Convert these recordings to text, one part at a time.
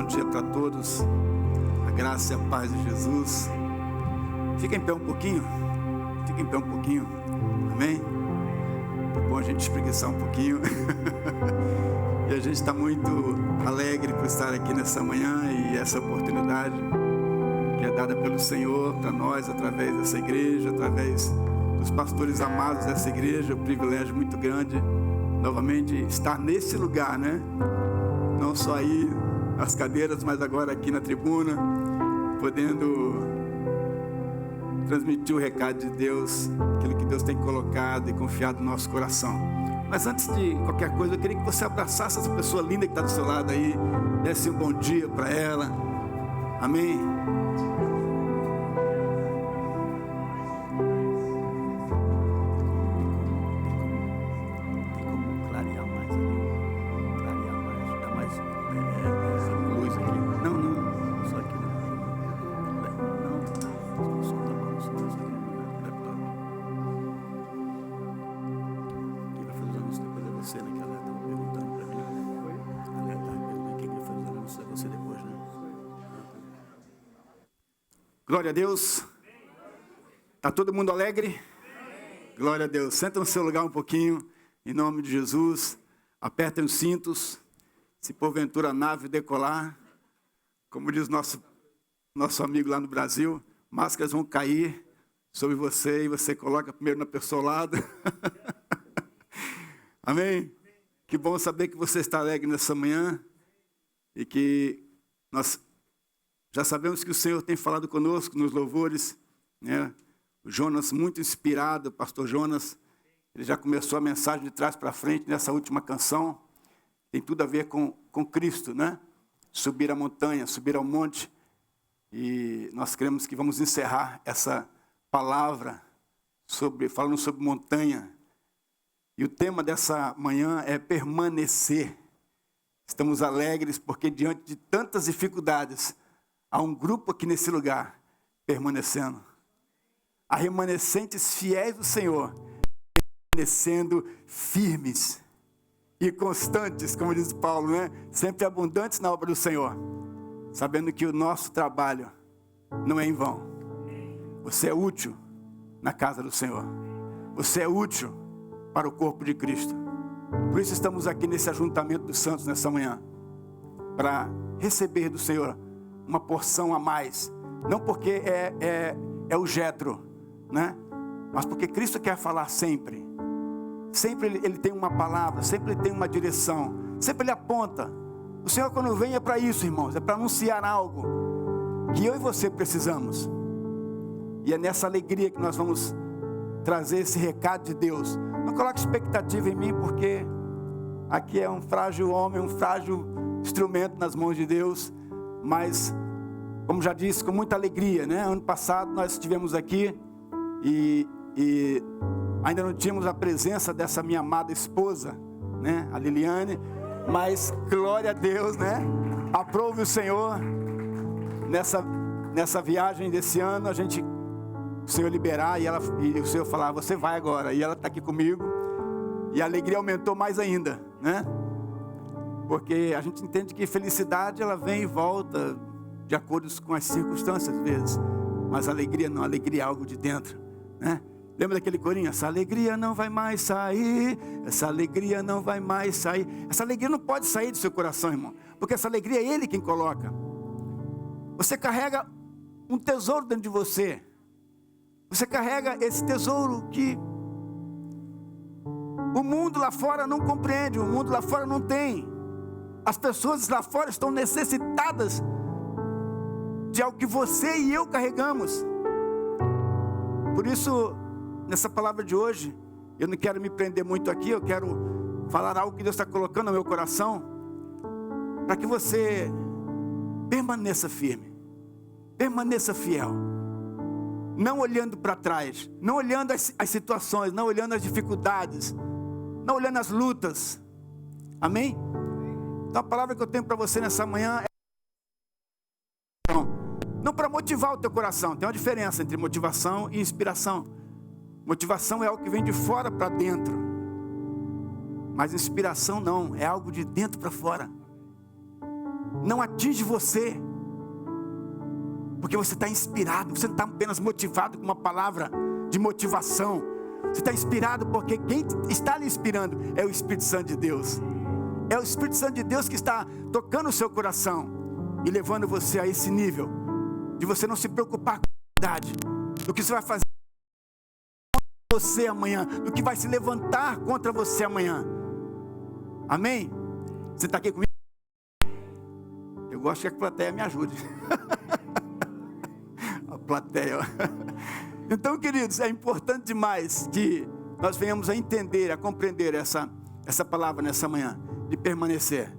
bom dia para todos. A graça e a paz de Jesus. Fica em pé um pouquinho. Fica em pé um pouquinho. Amém? É bom a gente espreguiçar um pouquinho. E a gente está muito alegre por estar aqui nessa manhã e essa oportunidade que é dada pelo Senhor para nós, através dessa igreja, através dos pastores amados dessa igreja. Um privilégio muito grande novamente estar nesse lugar, né? Não só aí nas cadeiras, mas agora aqui na tribuna, podendo transmitir o recado de Deus, aquilo que Deus tem colocado e confiado no nosso coração. Mas antes de qualquer coisa, eu queria que você abraçasse essa pessoa linda que está do seu lado aí, desse um bom dia para ela. Amém? Glória a Deus. Está todo mundo alegre? Glória a Deus. Senta no seu lugar um pouquinho, em nome de Jesus. Apertem os cintos. Se porventura a nave decolar, como diz nosso amigo lá no Brasil, máscaras vão cair sobre você e você coloca primeiro na pessoa ao lado. Amém? Que bom saber que você está alegre nessa manhã e que nós já sabemos que o Senhor tem falado conosco nos louvores, né? O Jonas, muito inspirado, o pastor Jonas, ele já começou a mensagem de trás para frente nessa última canção. Tem tudo a ver com Cristo, né? Subir a montanha, subir ao monte. E nós cremos que vamos encerrar essa palavra falando sobre montanha. E o tema dessa manhã é permanecer. Estamos alegres porque diante de tantas dificuldades, há um grupo aqui nesse lugar, permanecendo. Há remanescentes fiéis do Senhor, permanecendo firmes e constantes, como diz Paulo, né? Sempre abundantes na obra do Senhor. Sabendo que o nosso trabalho não é em vão. Você é útil na casa do Senhor. Você é útil para o corpo de Cristo. Por isso estamos aqui nesse ajuntamento dos santos nessa manhã, para receber do Senhor uma porção a mais, não porque é o Jetro, né? Mas porque Cristo quer falar sempre. Sempre ele tem uma palavra, sempre ele tem uma direção, sempre ele aponta. O Senhor, quando vem, é para isso, irmãos, é para anunciar algo que eu e você precisamos. E é nessa alegria que nós vamos trazer esse recado de Deus. Não coloque expectativa em mim, porque aqui é um frágil homem, um frágil instrumento nas mãos de Deus. Mas, como já disse, com muita alegria, né? Ano passado nós estivemos aqui e ainda não tínhamos a presença dessa minha amada esposa, né? A Liliane. Mas, glória a Deus, né? Aprove o Senhor nessa viagem desse ano, o Senhor liberar e o Senhor falar, você vai agora. E ela está aqui comigo e a alegria aumentou mais ainda, né? Porque a gente entende que felicidade ela vem e volta de acordo com as circunstâncias às vezes. Mas alegria não, alegria é algo de dentro, né? Lembra daquele corinho? Essa alegria não vai mais sair, essa alegria não vai mais sair. Essa alegria não pode sair do seu coração, irmão. Porque essa alegria é Ele quem coloca. Você carrega um tesouro dentro de você. Você carrega esse tesouro que o mundo lá fora não compreende, o mundo lá fora não tem. As pessoas lá fora estão necessitadas de algo que você e eu carregamos. Por isso, nessa palavra de hoje, eu não quero me prender muito aqui, eu quero falar algo que Deus está colocando no meu coração, para que você permaneça firme, permaneça fiel, não olhando para trás, não olhando as situações, não olhando as dificuldades, não olhando as lutas. Amém? Então a palavra que eu tenho para você nessa manhã é não para motivar o teu coração. Tem uma diferença entre motivação e inspiração. Motivação é algo que vem de fora para dentro, mas inspiração não, é algo de dentro para fora. não atinge você, porque você está inspirado. Você não está apenas motivado com uma palavra de motivação. Você está inspirado porque quem está lhe inspirando é o Espírito Santo de Deus. É o Espírito Santo de Deus que está tocando o seu coração e levando você a esse nível de você não se preocupar com a verdade, do que você vai fazer com você amanhã, do que vai se levantar contra você amanhã. Amém? Você está aqui comigo? Eu gosto que a plateia me ajude. A plateia. Então, queridos, é importante demais que nós venhamos a entender, a compreender essa palavra nessa manhã, de permanecer,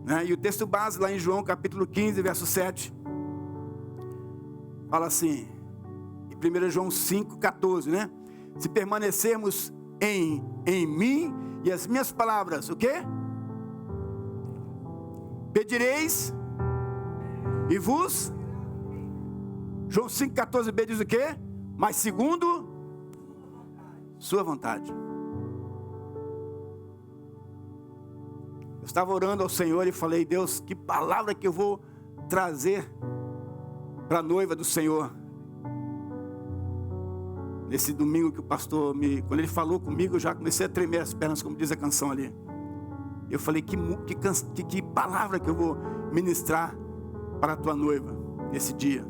né? E o texto base lá em João capítulo 15, verso 7, fala assim, em 1 João 5, 14, né? Se permanecermos em mim e as minhas palavras, o quê? Pedireis e vos... João 5,14b diz o quê? Mas segundo sua vontade. Eu estava orando ao Senhor e falei, Deus, que palavra que eu vou trazer para a noiva do Senhor. Nesse domingo que o pastor quando ele falou comigo, eu já comecei a tremer as pernas, como diz a canção ali. Eu falei, que palavra que eu vou ministrar para a tua noiva nesse dia.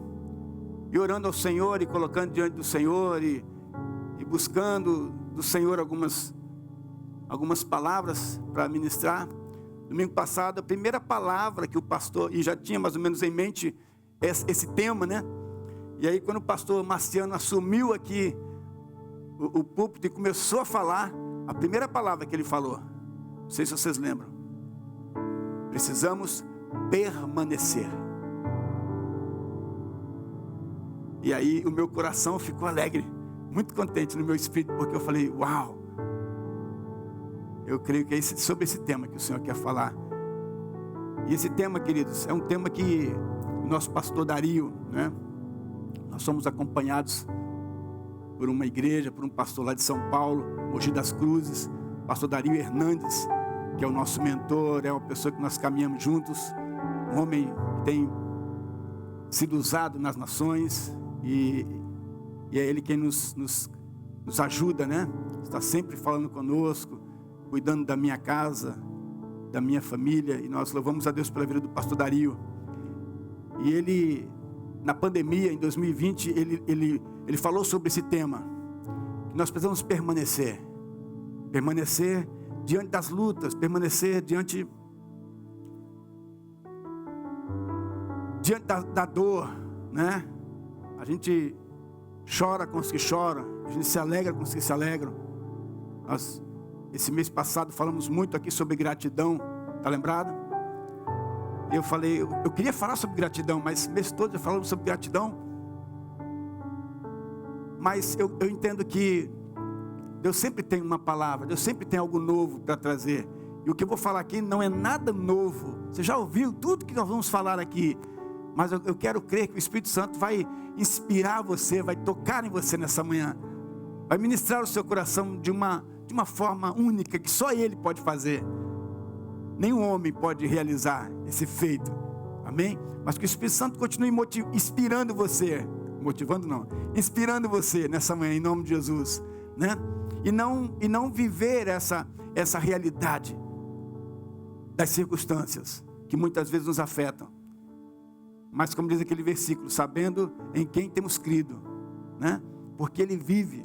E orando ao Senhor e colocando diante do Senhor e buscando do Senhor algumas palavras para ministrar. Domingo passado, a primeira palavra que o pastor, e já tinha mais ou menos em mente esse tema, né? E aí quando o pastor Marciano assumiu aqui o púlpito e começou a falar, a primeira palavra que ele falou, não sei se vocês lembram, precisamos permanecer. E aí o meu coração ficou alegre, muito contente no meu espírito, porque eu falei, uau, eu creio que é sobre esse tema que o Senhor quer falar. E esse tema, queridos, é um tema que o nosso pastor Dario, né? Nós somos acompanhados por uma igreja, por um pastor lá de São Paulo, Mogi das Cruzes, pastor Dario Hernandes, que é o nosso mentor, é uma pessoa que nós caminhamos juntos, um homem que tem sido usado nas nações, e é ele quem nos ajuda, né? Está sempre falando conosco, cuidando da minha casa, da minha família, e nós louvamos a Deus pela vida do pastor Dario. E ele, na pandemia, em 2020, ele falou sobre esse tema, que nós precisamos permanecer diante das lutas, permanecer diante da dor, né? A gente chora com os que choram, a gente se alegra com os que se alegram. Nós, esse mês passado, falamos muito aqui sobre gratidão, tá lembrado? Eu falei, eu queria falar sobre gratidão, mas o mês todo já falamos sobre gratidão. Mas eu entendo que Deus sempre tem uma palavra, Deus sempre tem algo novo para trazer. E o que eu vou falar aqui não é nada novo. Você já ouviu tudo que nós vamos falar aqui. Mas eu quero crer que o Espírito Santo vai inspirar você, vai tocar em você nessa manhã. Vai ministrar o seu coração de uma forma única, que só Ele pode fazer. Nenhum homem pode realizar esse feito. Amém? Mas que o Espírito Santo continue inspirando você. Motivando não. Inspirando você nessa manhã, em nome de Jesus. Né? E não viver essa realidade das circunstâncias que muitas vezes nos afetam. Mas como diz aquele versículo, sabendo em quem temos crido, né? Porque Ele vive,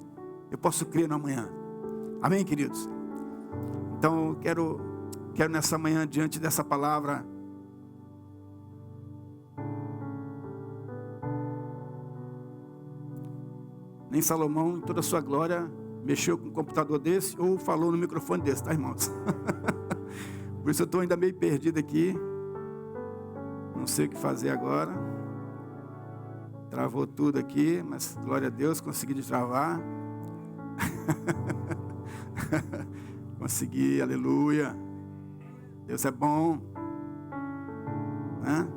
eu posso crer no amanhã. Amém, queridos? Então eu quero nessa manhã, diante dessa palavra, nem Salomão, em toda a sua glória, mexeu com um computador desse ou falou no microfone desse, tá, irmãos? Por isso eu estou ainda meio perdido aqui. Não sei o que fazer agora. Travou tudo aqui, mas glória a Deus, consegui destravar. Consegui, aleluia. Deus é bom. Né?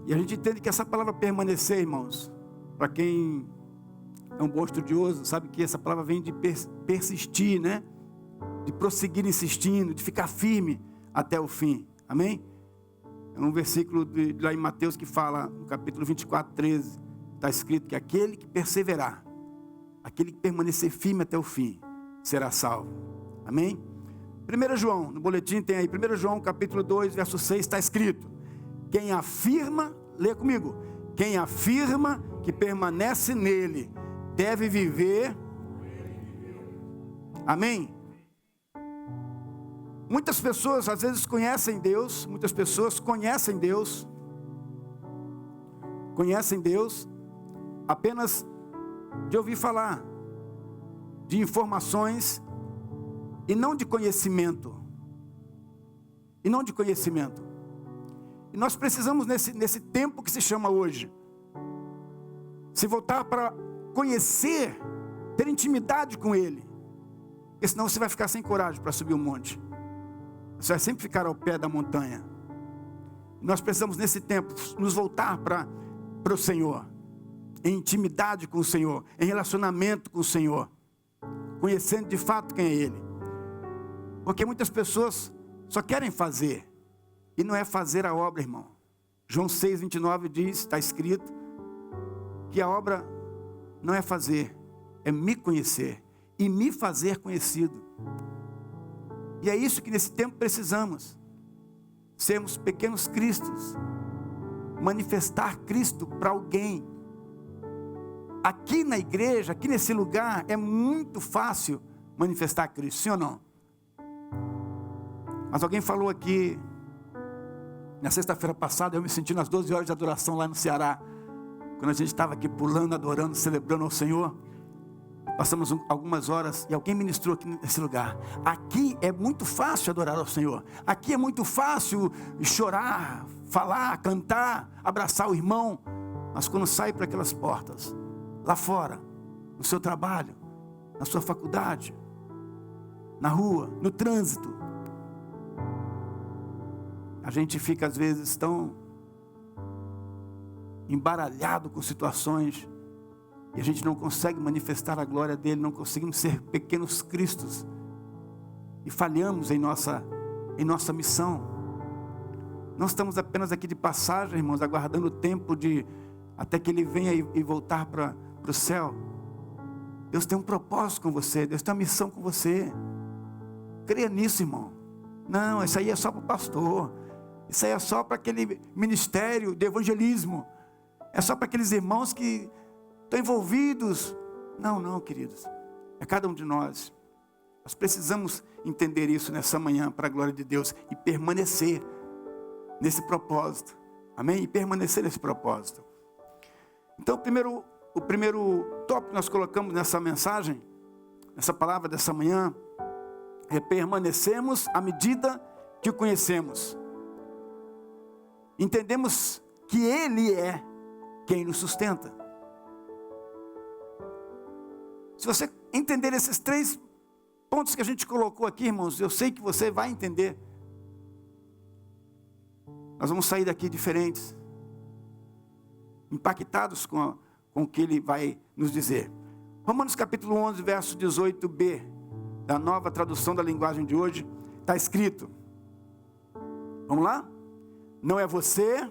E a gente entende que essa palavra permanecer, irmãos, para quem é um bom estudioso, sabe que essa palavra vem de persistir, né? De prosseguir insistindo, de ficar firme até o fim. Amém? É um versículo lá em Mateus que fala, no capítulo 24, 13, está escrito que aquele que perseverar, aquele que permanecer firme até o fim, será salvo. Amém? 1 João, no boletim tem aí, 1 João capítulo 2, verso 6, está escrito: quem afirma, lê comigo, quem afirma que permanece nele, deve viver. Amém? Muitas pessoas às vezes conhecem Deus, conhecem Deus apenas de ouvir falar, de informações, e não de conhecimento. E nós precisamos nesse tempo que se chama hoje, se voltar para conhecer, ter intimidade com Ele, porque senão você vai ficar sem coragem para subir o monte. Você vai sempre ficar ao pé da montanha. Nós precisamos nesse tempo nos voltar para o Senhor, em intimidade com o Senhor, em relacionamento com o Senhor, conhecendo de fato quem é Ele. Porque muitas pessoas só querem fazer, e não é fazer a obra, irmão. João 6, 29 diz, está escrito, que a obra não é fazer, é me conhecer e me fazer conhecido. E é isso que nesse tempo precisamos, sermos pequenos cristos, manifestar Cristo para alguém. Aqui na igreja, aqui nesse lugar, é muito fácil manifestar Cristo, sim ou não? Mas alguém falou aqui, na sexta-feira passada, eu me senti nas 12 horas de adoração lá no Ceará, quando a gente estava aqui pulando, adorando, celebrando ao Senhor. Passamos algumas horas e alguém ministrou aqui nesse lugar. Aqui é muito fácil adorar ao Senhor. Aqui é muito fácil chorar, falar, cantar, abraçar o irmão. Mas quando sai para aquelas portas, lá fora, no seu trabalho, na sua faculdade, na rua, no trânsito, a gente fica às vezes tão embaralhado com situações, e a gente não consegue manifestar a glória dele, não conseguimos ser pequenos cristos, e falhamos em nossa missão. Nós estamos apenas aqui de passagem, irmãos, aguardando o tempo até que ele venha e voltar para o céu. Deus tem um propósito com você, Deus tem uma missão com você. Creia nisso, irmão. Não, isso aí é só para o pastor, isso aí é só para aquele ministério de evangelismo, é só para aqueles irmãos que estão envolvidos. Não, queridos, é cada um de nós. Nós precisamos entender isso nessa manhã, para a glória de Deus, e permanecer nesse propósito, amém? E permanecer nesse propósito. Então o primeiro tópico que nós colocamos nessa mensagem, nessa palavra dessa manhã, é permanecemos à medida que o conhecemos. Entendemos que Ele é quem nos sustenta. Se você entender esses 3 pontos que a gente colocou aqui, irmãos, eu sei que você vai entender. Nós vamos sair daqui diferentes, impactados com o que Ele vai nos dizer. Romanos capítulo 11, verso 18b, da nova tradução da linguagem de hoje, está escrito. Vamos lá? Não é você...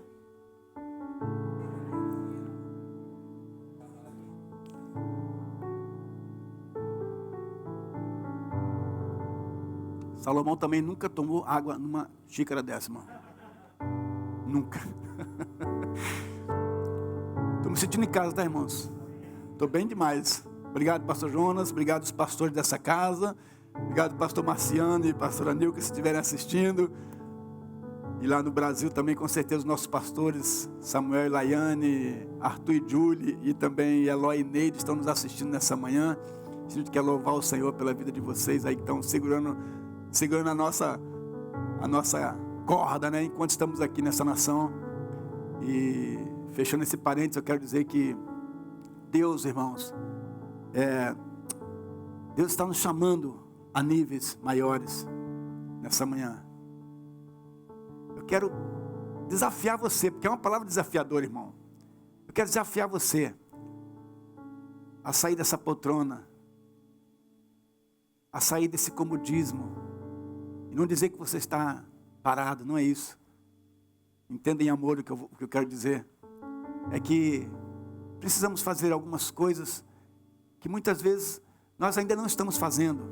Salomão também nunca tomou água numa xícara dessa, irmão. Nunca. Estou me sentindo em casa, tá, irmãos? Estou bem demais. Obrigado, pastor Jonas. Obrigado aos pastores dessa casa. Obrigado, pastor Marciano e pastora Nilka, se estiverem assistindo. E lá no Brasil também, com certeza, os nossos pastores, Samuel e Laiane, Arthur e Julie, e também Eloy e Neide, estão nos assistindo nessa manhã. A gente quer louvar o Senhor pela vida de vocês aí que estão segurando a nossa corda, né? Enquanto estamos aqui nessa nação. E fechando esse parênteses, eu quero dizer que Deus, irmãos, Deus está nos chamando a níveis maiores nessa manhã. Eu quero desafiar você, porque é uma palavra desafiadora, irmão. Eu quero desafiar você a sair dessa poltrona, a sair desse comodismo, e não dizer que você está parado, não é isso. Entendem, amor, o que eu quero dizer? É que precisamos fazer algumas coisas que muitas vezes nós ainda não estamos fazendo.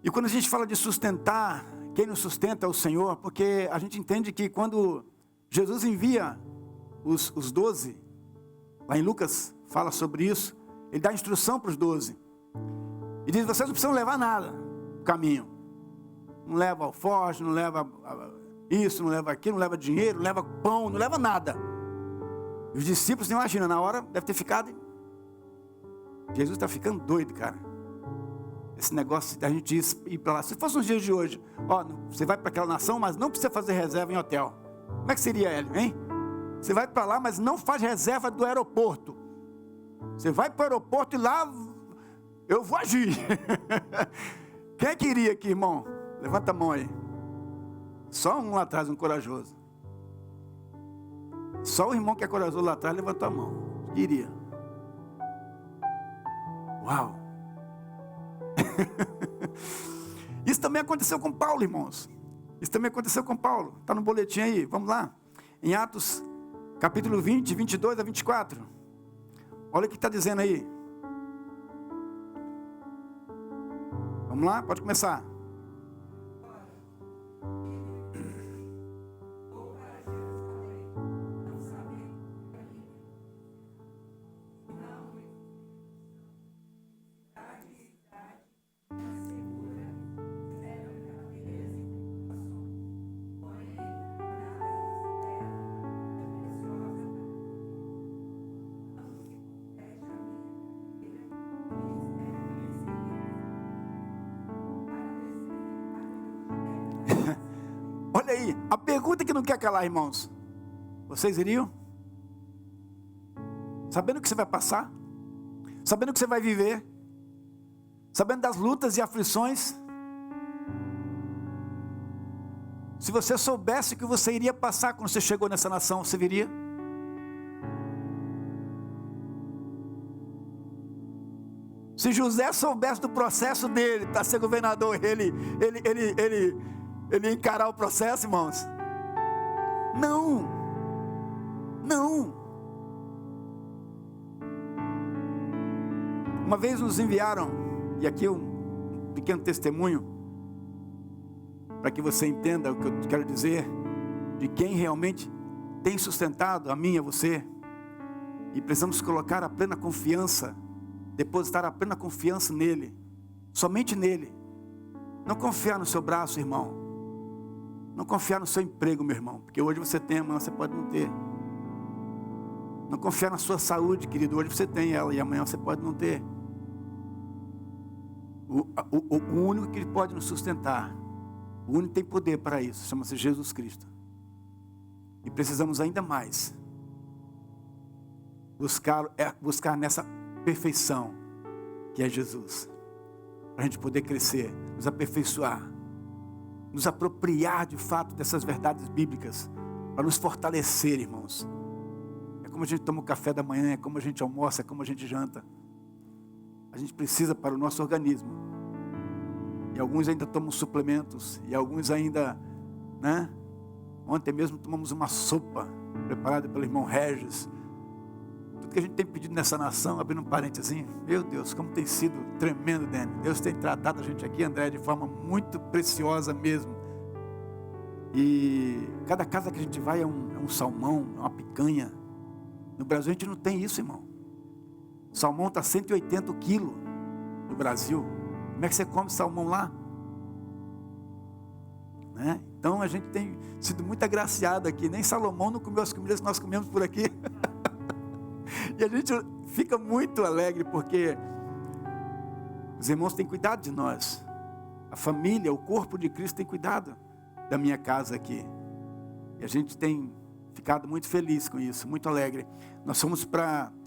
E quando a gente fala de sustentar, quem nos sustenta é o Senhor, porque a gente entende que quando Jesus envia os 12, lá em Lucas fala sobre isso, ele dá instrução para os 12, e diz: vocês não precisam levar nada no caminho, não leva alforje, não leva isso, não leva aquilo, não leva dinheiro, não leva pão, não leva nada. E os discípulos, não imagina, na hora deve ter ficado, Jesus está ficando doido, cara. Esse negócio da gente ir para lá. Se fosse nos dias de hoje, ó, você vai para aquela nação, mas não precisa fazer reserva em hotel. Como é que seria, Hélio, hein? Você vai para lá, mas não faz reserva do aeroporto. Você vai para o aeroporto e lá eu vou agir. Quem queria aqui, irmão? Levanta a mão aí. Só um lá atrás, um corajoso. Só o irmão que é corajoso lá atrás levantou a mão. Queria. Uau! Isso também aconteceu com Paulo, irmãos. Isso também aconteceu com Paulo. Está no boletim aí, vamos lá. Em Atos, capítulo 20, 22 a 24. Olha o que está dizendo aí. Vamos lá, pode começar. Olha aí, a pergunta que não quer calar, irmãos. Vocês iriam? Sabendo que você vai passar? Sabendo que você vai viver? Sabendo das lutas e aflições? Se você soubesse que você iria passar quando você chegou nessa nação, você viria? Se José soubesse do processo dele para ser governador, ele encarar o processo, irmãos? Não. Uma vez nos enviaram, e aqui um pequeno testemunho, para que você entenda o que eu quero dizer, de quem realmente tem sustentado a mim e a você, e precisamos colocar a plena confiança, depositar a plena confiança nele, somente nele. Não confiar no seu braço, irmão. Não confiar no seu emprego, meu irmão, porque hoje você tem, amanhã você pode não ter. Não confiar na sua saúde, querido, hoje você tem ela e amanhã você pode não ter. O único que pode nos sustentar, o único que tem poder para isso, chama-se Jesus Cristo. E precisamos ainda mais buscar nessa perfeição que é Jesus, para a gente poder crescer, nos aperfeiçoar, nos apropriar de fato dessas verdades bíblicas, para nos fortalecer, irmãos. É como a gente toma o café da manhã, é como a gente almoça, é como a gente janta. A gente precisa para o nosso organismo. E alguns ainda tomam suplementos, e alguns ainda, né? Ontem mesmo tomamos uma sopa, preparada pelo irmão Regis. Tudo que a gente tem pedido nessa nação, abrindo um parênteses, meu Deus, como tem sido tremendo, Dani. Deus tem tratado a gente aqui, André, de forma muito preciosa mesmo. E cada casa que a gente vai é um salmão, é uma picanha. No Brasil a gente não tem isso, irmão. O salmão está 180 quilos no Brasil. Como é que você come salmão lá? Né? Então a gente tem sido muito agraciado aqui. Nem Salomão não comeu as comidas que nós comemos por aqui. E a gente fica muito alegre porque os irmãos têm cuidado de nós. A família, o corpo de Cristo tem cuidado da minha casa aqui. E a gente tem ficado muito feliz com isso, muito alegre. Nós fomos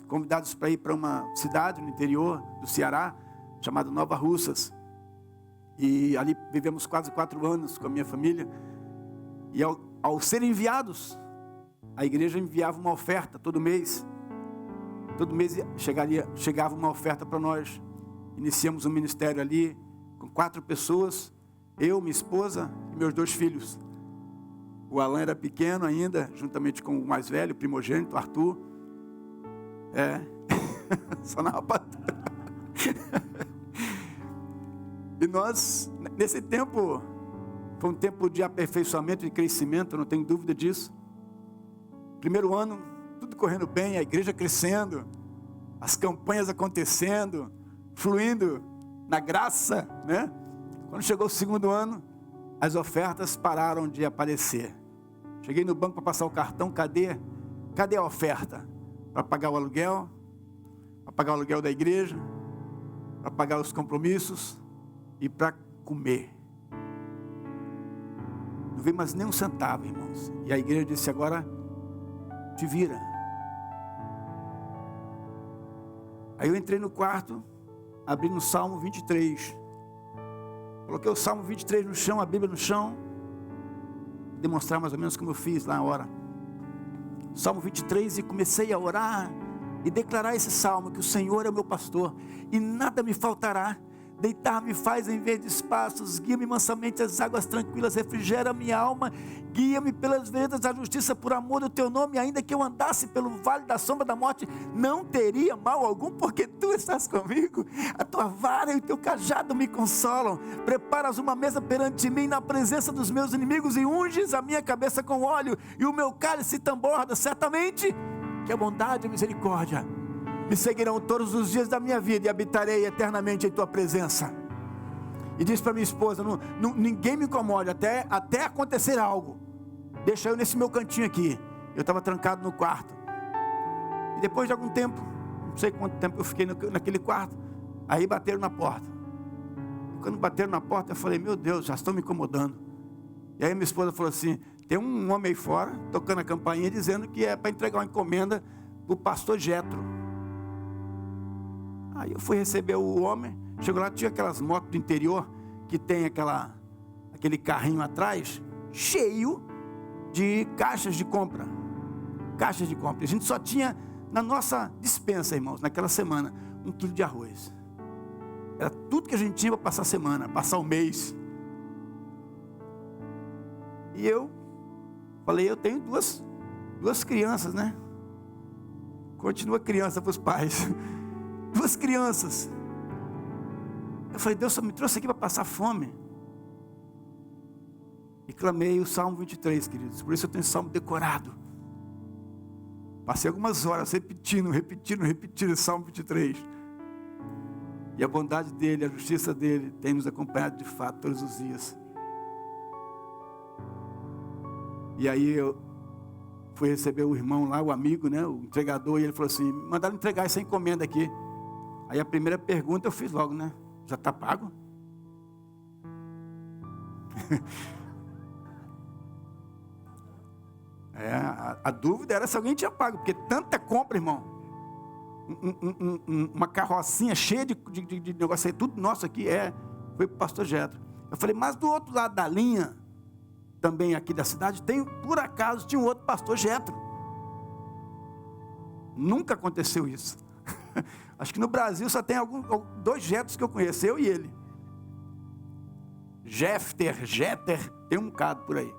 convidados para ir para uma cidade no interior do Ceará, chamada Nova Russas. E ali vivemos quase 4 anos com a minha família. E ao serem enviados, a igreja enviava uma oferta todo mês. Todo mês chegava uma oferta para nós. Iniciamos um ministério ali com 4 pessoas, eu, minha esposa e meus 2 filhos. O Alan era pequeno ainda, juntamente com o mais velho, o primogênito, Arthur. Só na rapatura. E nós, nesse tempo, foi um tempo de aperfeiçoamento e crescimento, não tenho dúvida disso. Primeiro ano, tudo correndo bem, a igreja crescendo, as campanhas acontecendo, fluindo na graça, né? Quando chegou o segundo ano, as ofertas pararam de aparecer. Cheguei no banco para passar o cartão, cadê a oferta? Para pagar o aluguel, para pagar o aluguel da igreja, para pagar os compromissos e para comer. Não veio mais nem um centavo, irmãos. E a igreja disse: agora te vira. Aí eu entrei no quarto, abri no Salmo 23. Coloquei o Salmo 23 no chão, a Bíblia no chão. Demonstrar mais ou menos como eu fiz lá na hora. Salmo 23, e comecei a orar e declarar esse salmo: que o Senhor é o meu pastor e nada me faltará. Deitar-me faz em verdes pastos, guia-me mansamente às águas tranquilas, refrigera minha alma, guia-me pelas veredas da justiça por amor do teu nome. Ainda que eu andasse pelo vale da sombra da morte, não teria mal algum, porque tu estás comigo. A tua vara e o teu cajado me consolam. Preparas uma mesa perante mim na presença dos meus inimigos, e unges a minha cabeça com óleo, e o meu cálice transborda. Certamente que a bondade e a misericórdia me seguirão todos os dias da minha vida, e habitarei eternamente em tua presença. E disse para minha esposa: ninguém me incomode até acontecer algo. Deixa eu nesse meu cantinho aqui. Eu estava trancado no quarto. E depois de algum tempo, não sei quanto tempo eu fiquei naquele quarto, aí bateram na porta. E quando bateram na porta, eu falei: meu Deus, já estão me incomodando. E aí minha esposa falou assim: tem um homem aí fora, tocando a campainha, dizendo que é para entregar uma encomenda para o pastor Jetro. Aí eu fui receber o homem. Chegou lá, tinha aquelas motos do interior, que tem aquele carrinho atrás, cheio de caixas de compra. Caixas de compra. A gente só tinha na nossa despensa, irmãos, naquela semana, 1 quilo de arroz. Era tudo que a gente tinha para passar a semana, passar o mês. E eu falei: eu tenho duas crianças, né? Continua criança para os pais. 2 crianças. Eu falei: Deus só me trouxe aqui para passar fome. E clamei o Salmo 23, queridos. Por isso eu tenho esse salmo decorado. Passei algumas horas repetindo o Salmo 23. E a bondade dele, a justiça dele tem nos acompanhado de fato todos os dias. E aí eu fui receber o irmão lá, o amigo, né, o entregador, e ele falou assim: mandaram entregar essa encomenda aqui. Aí a primeira pergunta eu fiz logo, né? Já está pago? A dúvida era se alguém tinha pago, porque tanta compra, irmão. Uma carrocinha cheia de negócio aí, tudo nosso aqui foi para o pastor Jetro. Eu falei: mas do outro lado da linha, também aqui da cidade, por acaso tinha um outro pastor Jetro. Nunca aconteceu isso. Acho que no Brasil só tem 2 Jetros que eu conheço, eu e ele. Jeter, tem um bocado por aí.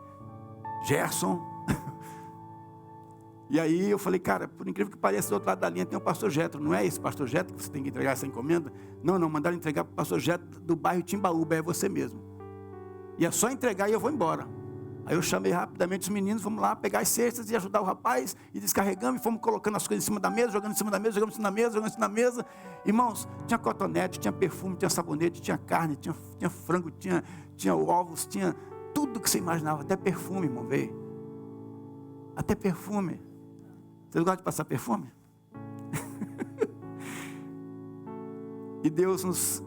Gerson. E aí eu falei: cara, por incrível que pareça, do outro lado da linha tem o pastor Jetro. Não é esse pastor Jetro que você tem que entregar essa encomenda? Não, mandaram entregar para o pastor Jetro do bairro Timbaúba, é você mesmo. E é só entregar e eu vou embora. Aí eu chamei rapidamente os meninos, vamos lá pegar as cestas e ajudar o rapaz, e descarregamos, e fomos colocando as coisas em cima da mesa, jogando em cima da mesa, jogando em cima da mesa, jogando em cima da mesa. Irmãos, tinha cotonete, tinha perfume, tinha sabonete, tinha carne, tinha frango, tinha ovos, tinha tudo que você imaginava, até perfume, irmão, veio. Até perfume. Vocês gostam de passar perfume? E Deus nos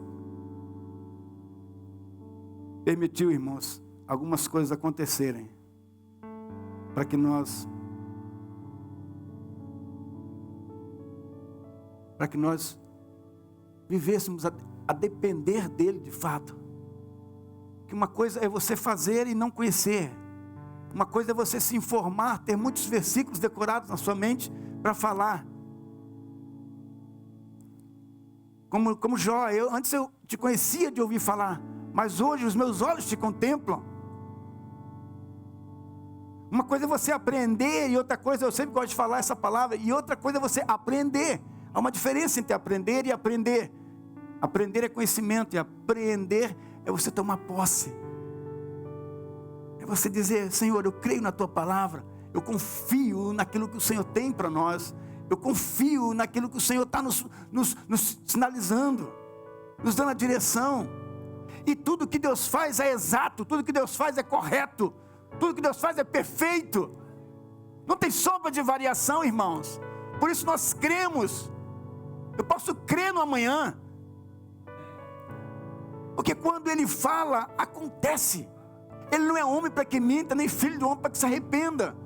permitiu, irmãos, algumas coisas acontecerem para que nós vivêssemos a depender dele de fato. Que uma coisa é você fazer e não conhecer, uma coisa é você se informar, ter muitos versículos decorados na sua mente para falar, Como Jó, antes eu te conhecia de ouvir falar, mas hoje os meus olhos te contemplam. Uma coisa é você aprender e outra coisa, eu sempre gosto de falar essa palavra, e outra coisa é você aprender. Há uma diferença entre aprender e aprender. Aprender é conhecimento e aprender é você tomar posse. É você dizer, Senhor, eu creio na tua palavra, eu confio naquilo que o Senhor tem para nós, eu confio naquilo que o Senhor está nos sinalizando, nos dando a direção. E tudo que Deus faz é exato, tudo que Deus faz é correto, tudo que Deus faz é perfeito. Não tem sombra de variação, irmãos. Por isso nós cremos. Eu posso crer no amanhã. Porque quando Ele fala, acontece. Ele não é homem para que minta, nem filho do homem para que se arrependa.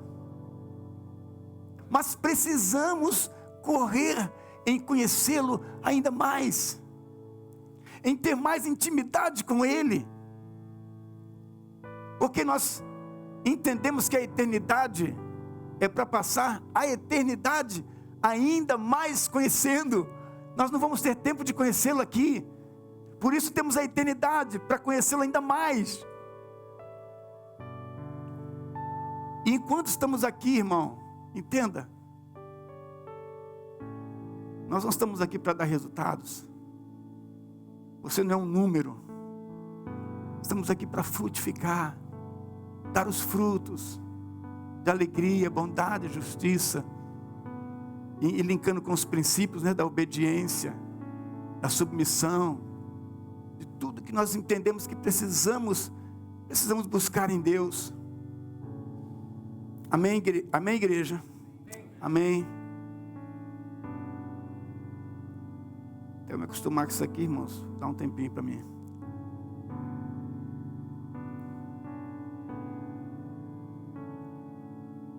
Mas precisamos correr em conhecê-lo ainda mais, em ter mais intimidade com Ele, porque nós entendemos que a eternidade é para passar a eternidade ainda mais conhecendo. Nós não vamos ter tempo de conhecê-lo aqui, por isso temos a eternidade para conhecê-lo ainda mais. E enquanto estamos aqui, irmão, entenda, nós não estamos aqui para dar resultados. Você não é um número. Estamos aqui para frutificar, dar os frutos de alegria, bondade, justiça, e linkando com os princípios, né, da obediência, da submissão, de tudo que nós entendemos que precisamos buscar em Deus. Amém, amém, igreja? Amém. Eu me acostumar com isso aqui, irmãos. Dá um tempinho para mim.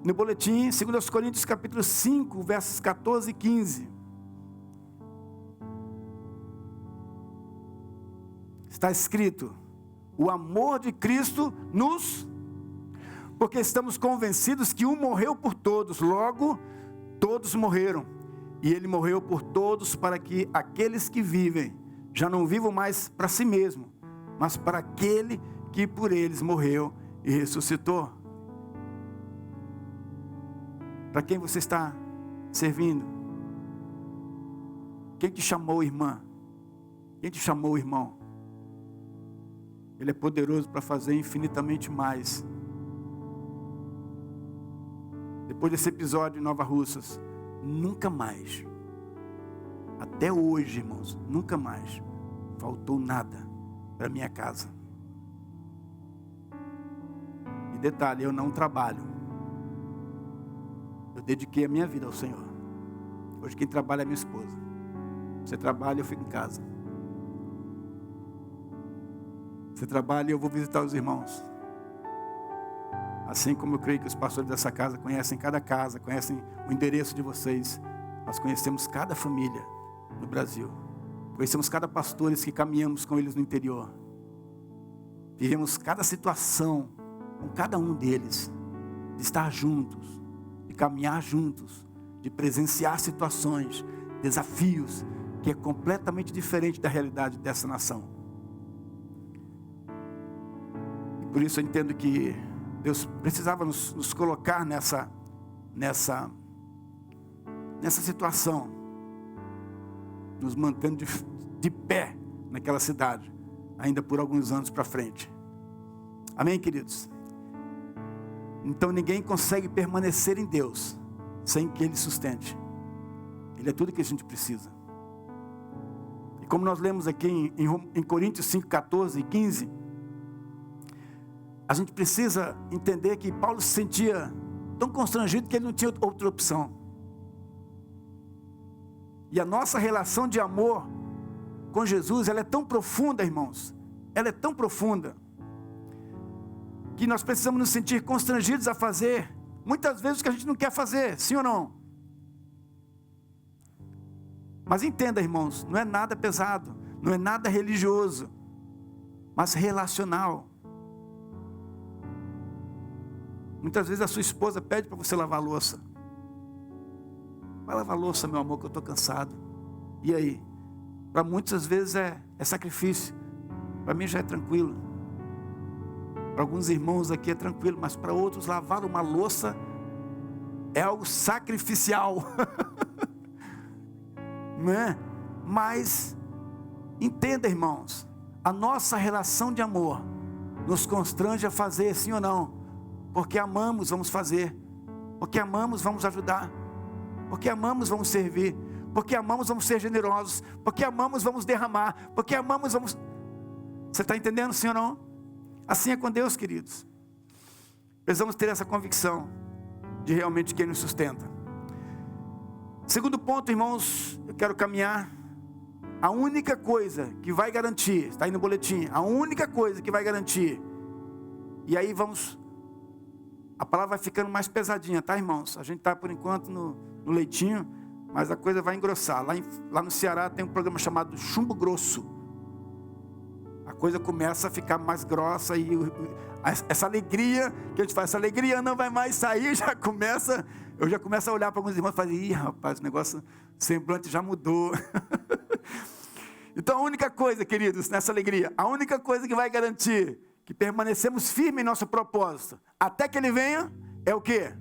No boletim, 2 Coríntios capítulo 5, versos 14 e 15. Está escrito: o amor de Cristo porque estamos convencidos que um morreu por todos, logo todos morreram. E Ele morreu por todos para que aqueles que vivem já não vivam mais para si mesmo, mas para aquele que por eles morreu e ressuscitou. Para quem você está servindo? Quem te chamou, irmã? Quem te chamou, irmão? Ele é poderoso para fazer infinitamente mais. Depois desse episódio em Nova Russas, nunca mais, até hoje, irmãos, nunca mais faltou nada para minha casa. E detalhe, eu não trabalho. Eu dediquei a minha vida ao Senhor. Hoje quem trabalha é minha esposa. Você trabalha, eu fico em casa. Você trabalha e eu vou visitar os irmãos. Assim como eu creio que os pastores dessa casa conhecem cada casa, conhecem o endereço de vocês. Nós conhecemos cada família no Brasil. Conhecemos cada pastor que caminhamos com eles no interior. Vivemos cada situação com cada um deles. De estar juntos, de caminhar juntos, de presenciar situações, desafios, que é completamente diferente da realidade dessa nação. E por isso eu entendo que Deus precisava nos colocar nessa situação, nos mantendo de pé naquela cidade, ainda por alguns anos para frente. Amém, queridos? Então ninguém consegue permanecer em Deus sem que Ele sustente. Ele é tudo que a gente precisa. E como nós lemos aqui em Coríntios 5, 14 e 15, a gente precisa entender que Paulo se sentia tão constrangido que ele não tinha outra opção. E a nossa relação de amor com Jesus, ela é tão profunda, irmãos. Ela é tão profunda que nós precisamos nos sentir constrangidos a fazer muitas vezes o que a gente não quer fazer, sim ou não? Mas entenda, irmãos, não é nada pesado, não é nada religioso, mas relacional. Muitas vezes a sua esposa pede para você lavar a louça. Vai lavar a louça, meu amor, que eu estou cansado. E aí? Para muitos, às vezes, é sacrifício. Para mim já é tranquilo. Para alguns irmãos aqui é tranquilo, mas para outros, lavar uma louça é algo sacrificial. Não é? Mas, entenda, irmãos, a nossa relação de amor nos constrange a fazer sim ou não. Porque amamos, vamos fazer. Porque amamos, vamos ajudar. Porque amamos, vamos servir. Porque amamos, vamos ser generosos. Porque amamos, vamos derramar. Porque amamos, vamos... Você está entendendo, sim ou não? Assim é com Deus, queridos. Precisamos ter essa convicção de realmente quem nos sustenta. Segundo ponto, irmãos, eu quero caminhar. A única coisa que vai garantir, está aí no boletim, a única coisa que vai garantir, e aí vamos, a palavra vai ficando mais pesadinha, tá, irmãos? A gente está por enquanto no leitinho, mas a coisa vai engrossar. Lá no Ceará tem um programa chamado Chumbo Grosso. A coisa começa a ficar mais grossa e essa alegria que a gente faz, essa alegria não vai mais sair, eu já começo a olhar para alguns irmãos e falar, ih, rapaz, o negócio, o semblante já mudou. Então a única coisa, queridos, nessa alegria, a única coisa que vai garantir que permanecemos firmes em nosso propósito, até que Ele venha, é o quê?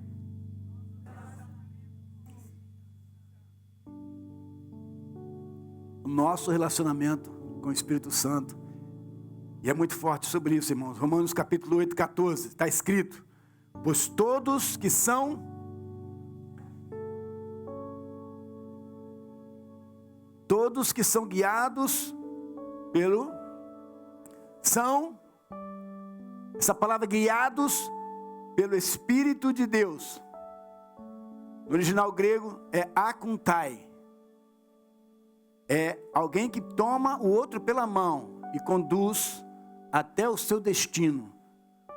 O nosso relacionamento com o Espírito Santo. E é muito forte sobre isso, irmãos. Romanos capítulo 8, 14, está escrito: pois todos que são guiados pelo... Essa palavra guiados pelo Espírito de Deus. No original grego é akuntai. É alguém que toma o outro pela mão e conduz até o seu destino.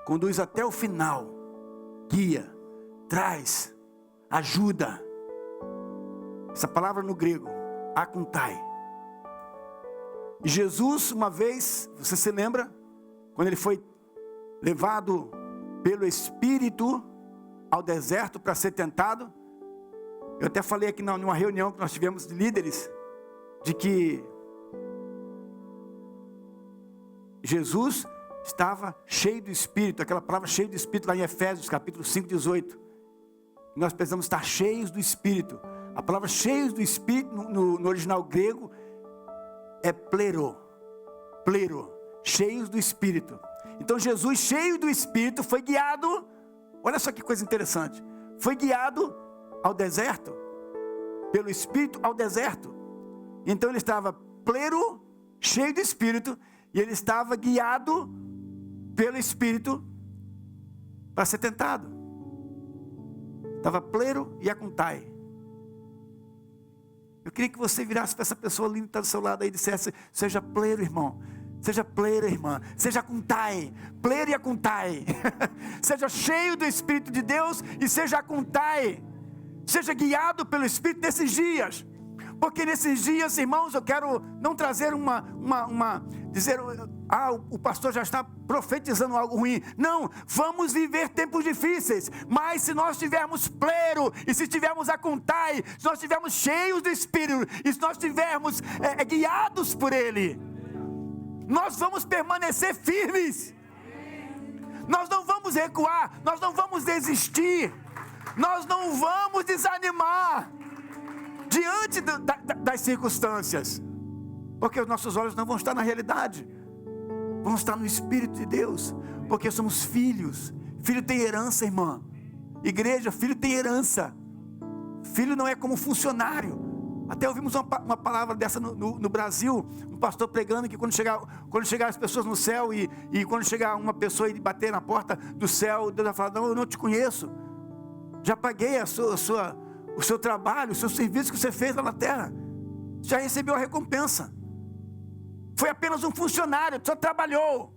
Conduz até o final. Guia, traz, ajuda. Essa palavra no grego, akuntai. E Jesus, uma vez, você se lembra? Quando ele foi levado pelo Espírito ao deserto para ser tentado. Eu até falei aqui numa reunião que nós tivemos de líderes, de que Jesus estava cheio do Espírito, aquela palavra cheio do Espírito lá em Efésios capítulo 5, 18. Nós precisamos estar cheios do Espírito. A palavra cheios do Espírito no original grego é plero, cheios do Espírito. Então Jesus, cheio do Espírito, foi guiado, olha só que coisa interessante, foi guiado ao deserto, pelo Espírito ao deserto. Então ele estava pleno, cheio do Espírito, e ele estava guiado pelo Espírito para ser tentado. Estava pleno e akuntai. Eu queria que você virasse para essa pessoa linda que está do seu lado aí e dissesse: seja pleno, irmão. Seja pleno, irmã. Seja akuntai. Pleno e akuntai. Seja cheio do Espírito de Deus e seja akuntai. Seja guiado pelo Espírito nesses dias. Porque nesses dias, irmãos, eu quero não trazer dizer, o pastor já está profetizando algo ruim. Não, vamos viver tempos difíceis. Mas se nós estivermos pleno, e se estivermos akuntai, se nós estivermos cheios do Espírito, e se nós estivermos guiados por Ele, nós vamos permanecer firmes. Nós não vamos recuar, nós não vamos desistir, nós não vamos desanimar diante das circunstâncias, porque os nossos olhos não vão estar na realidade, vão estar no Espírito de Deus, porque somos filhos. Filho tem herança, irmã. Igreja, filho tem herança. Filho não é como funcionário. Até ouvimos uma palavra dessa no Brasil, um pastor pregando que quando chegar as pessoas no céu e quando chegar uma pessoa e bater na porta do céu, Deus vai falar: não, eu não te conheço, já paguei o seu trabalho, o seu serviço que você fez lá na terra, já recebeu a recompensa. Foi apenas um funcionário, só trabalhou,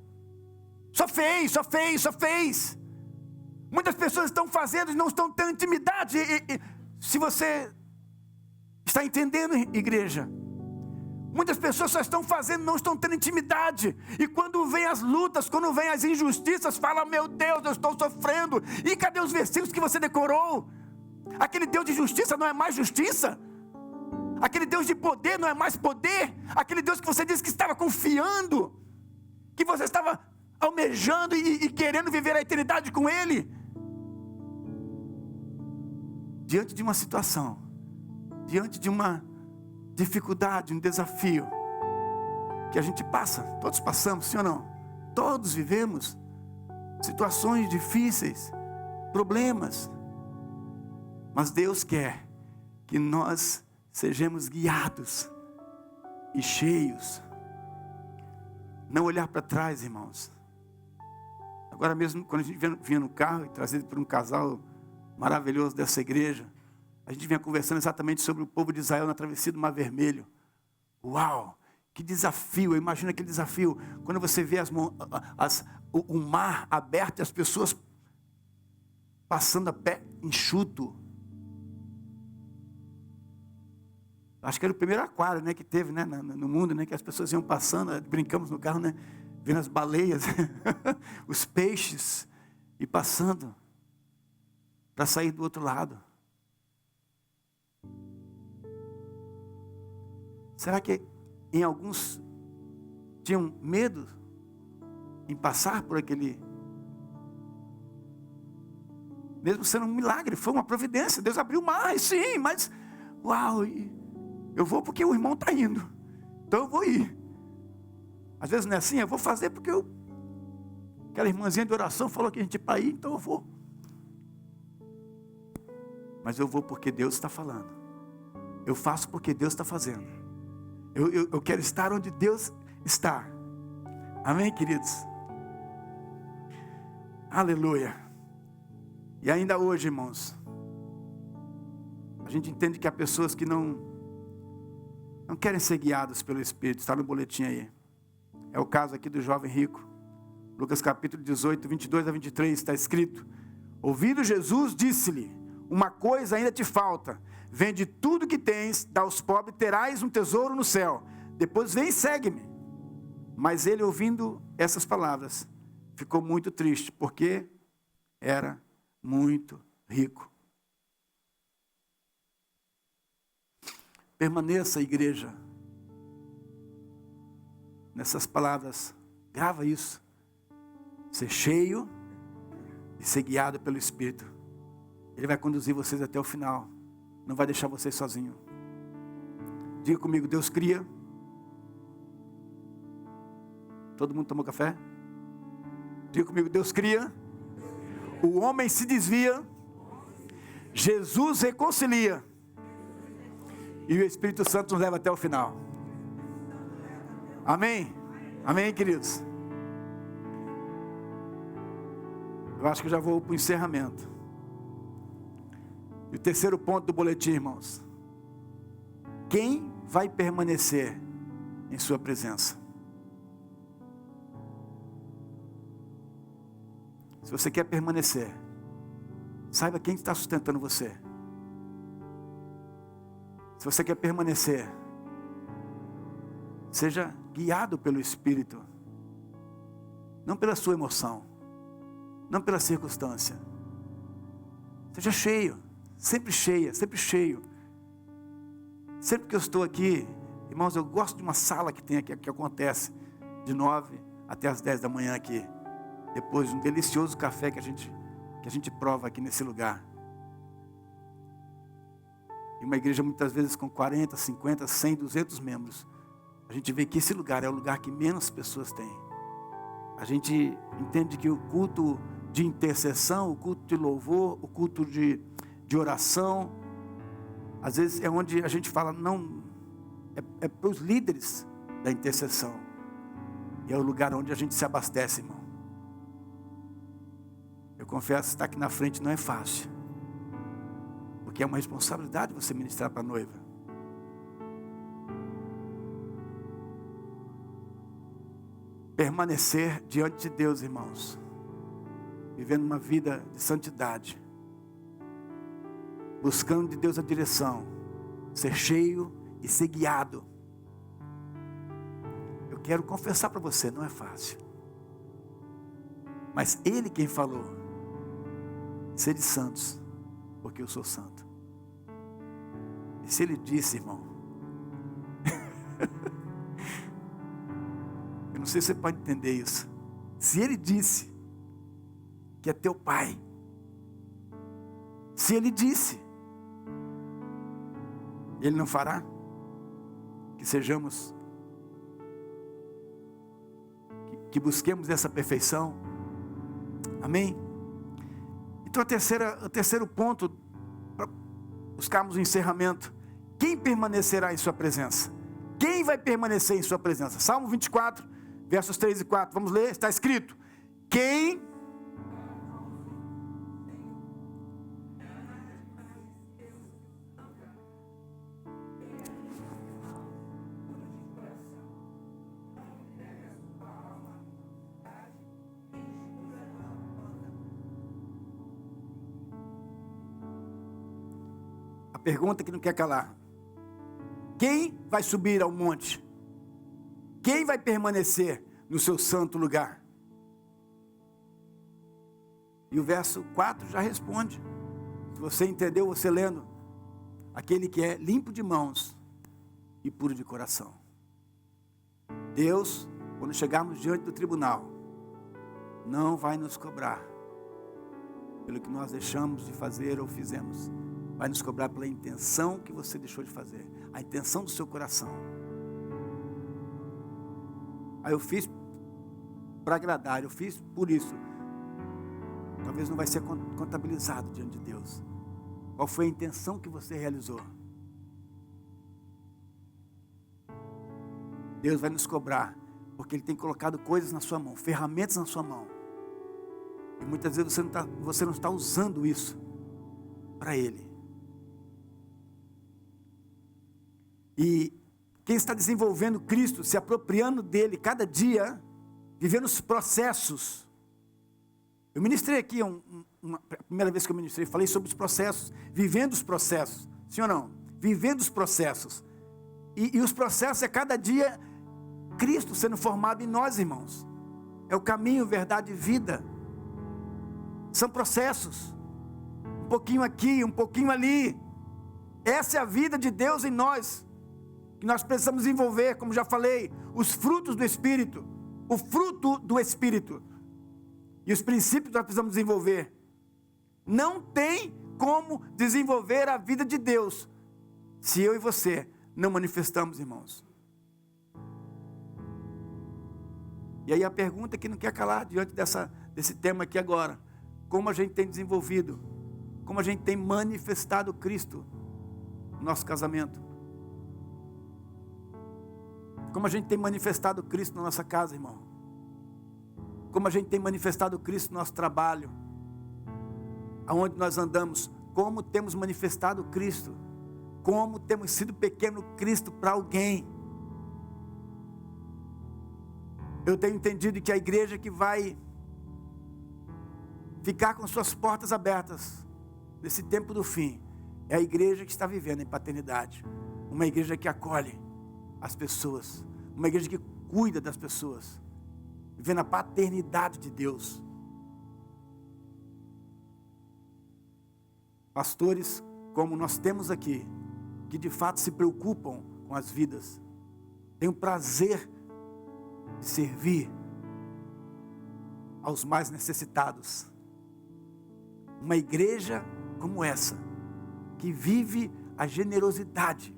só fez. Muitas pessoas estão fazendo e não estão tendo intimidade. Se você está entendendo, igreja? Muitas pessoas só estão fazendo, não estão tendo intimidade. E quando vem as lutas, quando vem as injustiças, fala: meu Deus, eu estou sofrendo. E cadê os versículos que você decorou? Aquele Deus de justiça não é mais justiça? Aquele Deus de poder não é mais poder. Aquele Deus que você disse que estava confiando, que você estava almejando e querendo viver a eternidade com Ele. Diante de uma situação, diante de uma dificuldade, um desafio que a gente passa, todos passamos, sim ou não? Todos vivemos situações difíceis, problemas, mas Deus quer que nós sejamos guiados e cheios. Não olhar para trás, irmãos. Agora mesmo, quando a gente vinha no carro, e trazido por um casal maravilhoso dessa igreja, a gente vinha conversando exatamente sobre o povo de Israel na travessia do Mar Vermelho. Uau, que desafio! Eu imagino aquele desafio, quando você vê o mar aberto e as pessoas passando a pé enxuto. Acho que era o primeiro aquário, né, que teve, né, no mundo, né, que as pessoas iam passando, brincamos no carro, né, vendo as baleias, os peixes, e passando para sair do outro lado. Será que em alguns tinham medo em passar por aquele... Mesmo sendo um milagre, foi uma providência, Deus abriu o mar, sim, mas... Uau, eu vou porque o irmão está indo, então eu vou ir. Às vezes não é assim, eu vou fazer porque aquela irmãzinha de oração falou que a gente ia para ir, então eu vou. Mas eu vou porque Deus está falando. Eu faço porque Deus está fazendo. Eu quero estar onde Deus está. Amém, queridos? Aleluia. E ainda hoje, irmãos, a gente entende que há pessoas que não querem ser guiadas pelo Espírito. Está no boletim aí. É o caso aqui do jovem rico. Lucas capítulo 18, 22 a 23, está escrito: ouvindo Jesus, disse-lhe: uma coisa ainda te falta. Vende tudo que tens, dá aos pobres, terás um tesouro no céu. Depois vem e segue-me. Mas ele, ouvindo essas palavras, ficou muito triste, porque era muito rico. Permaneça, igreja, nessas palavras. Grava isso. Ser cheio e ser guiado pelo Espírito. Ele vai conduzir vocês até o final. Não vai deixar vocês sozinhos. Diga comigo: Deus cria. Todo mundo tomou café? Diga comigo: Deus cria. O homem se desvia. Jesus reconcilia. E o Espírito Santo nos leva até o final. Amém? Amém, queridos? Eu acho que já vou para o encerramento. E o terceiro ponto do boletim, irmãos: quem vai permanecer em sua presença? Se você quer permanecer, saiba quem está sustentando você. Se você quer permanecer, seja guiado pelo Espírito, não pela sua emoção, não pela circunstância. Seja cheio, sempre cheia, sempre cheio. Sempre que eu estou aqui, irmãos, eu gosto de uma sala que tem aqui, que acontece de 9 até as 10 da manhã aqui, depois de um delicioso café que a gente prova aqui nesse lugar. E uma igreja muitas vezes com 40, 50, 100, 200 membros. A gente vê que esse lugar é o lugar que menos pessoas têm. A gente entende que o culto de intercessão, o culto de louvor, o culto de oração, às vezes é onde a gente fala, não, é para os líderes da intercessão. E é o lugar onde a gente se abastece, irmão. Eu confesso, estar aqui na frente não é fácil. Porque é uma responsabilidade você ministrar para a noiva. Permanecer diante de Deus, irmãos. Vivendo uma vida de santidade. Buscando de Deus a direção. Ser cheio e ser guiado. Eu quero confessar para você, não é fácil. Mas Ele quem falou: sede santos, porque eu sou santo. E se Ele disse, irmão, sei se você pode entender isso. Se Ele disse que é teu Pai, se Ele disse, Ele não fará que sejamos, que busquemos essa perfeição. Amém? Então o terceiro ponto, para buscarmos o encerramento: quem permanecerá em sua presença? Quem vai permanecer em sua presença? Salmo 24, versos 3 e 4, vamos ler, está escrito: quem... A pergunta que não quer calar: quem vai subir ao monte? Quem vai permanecer no seu santo lugar? E o verso 4 já responde. Se você entendeu, você lendo: aquele que é limpo de mãos e puro de coração. Deus, quando chegarmos diante do tribunal, não vai nos cobrar pelo que nós deixamos de fazer ou fizemos. Vai nos cobrar pela intenção que você deixou de fazer, a intenção do seu coração. Aí eu fiz para agradar, eu fiz por isso. Talvez não vai ser contabilizado diante de Deus. Qual foi a intenção que você realizou? Deus vai nos cobrar, porque Ele tem colocado coisas na sua mão, ferramentas na sua mão. E muitas vezes você não está usando isso para Ele. E quem está desenvolvendo Cristo, se apropriando dele cada dia, vivendo os processos. Eu ministrei aqui, a primeira vez que eu ministrei, falei sobre os processos, vivendo os processos. Sim ou não? Vivendo os processos. E os processos é cada dia Cristo sendo formado em nós, irmãos. É o caminho, verdade e vida. São processos. Um pouquinho aqui, um pouquinho ali. Essa é a vida de Deus em nós. Que nós precisamos desenvolver, como já falei, os frutos do Espírito. O fruto do Espírito. E os princípios nós precisamos desenvolver. Não tem como desenvolver a vida de Deus se eu e você não manifestamos, irmãos. E aí a pergunta que não quer calar diante desse tema aqui agora: como a gente tem desenvolvido, como a gente tem manifestado Cristo no nosso casamento? Como a gente tem manifestado Cristo na nossa casa, irmão? Como a gente tem manifestado Cristo no nosso trabalho? Aonde nós andamos? Como temos manifestado Cristo? Como temos sido pequeno Cristo para alguém? Eu tenho entendido que a igreja que vai ficar com suas portas abertas nesse tempo do fim é a igreja que está vivendo em paternidade. Uma igreja que acolhe as pessoas, uma igreja que cuida das pessoas, vivendo a paternidade de Deus. Pastores como nós temos aqui, que de fato se preocupam com as vidas, têm o prazer de servir aos mais necessitados. Uma igreja como essa, que vive a generosidade.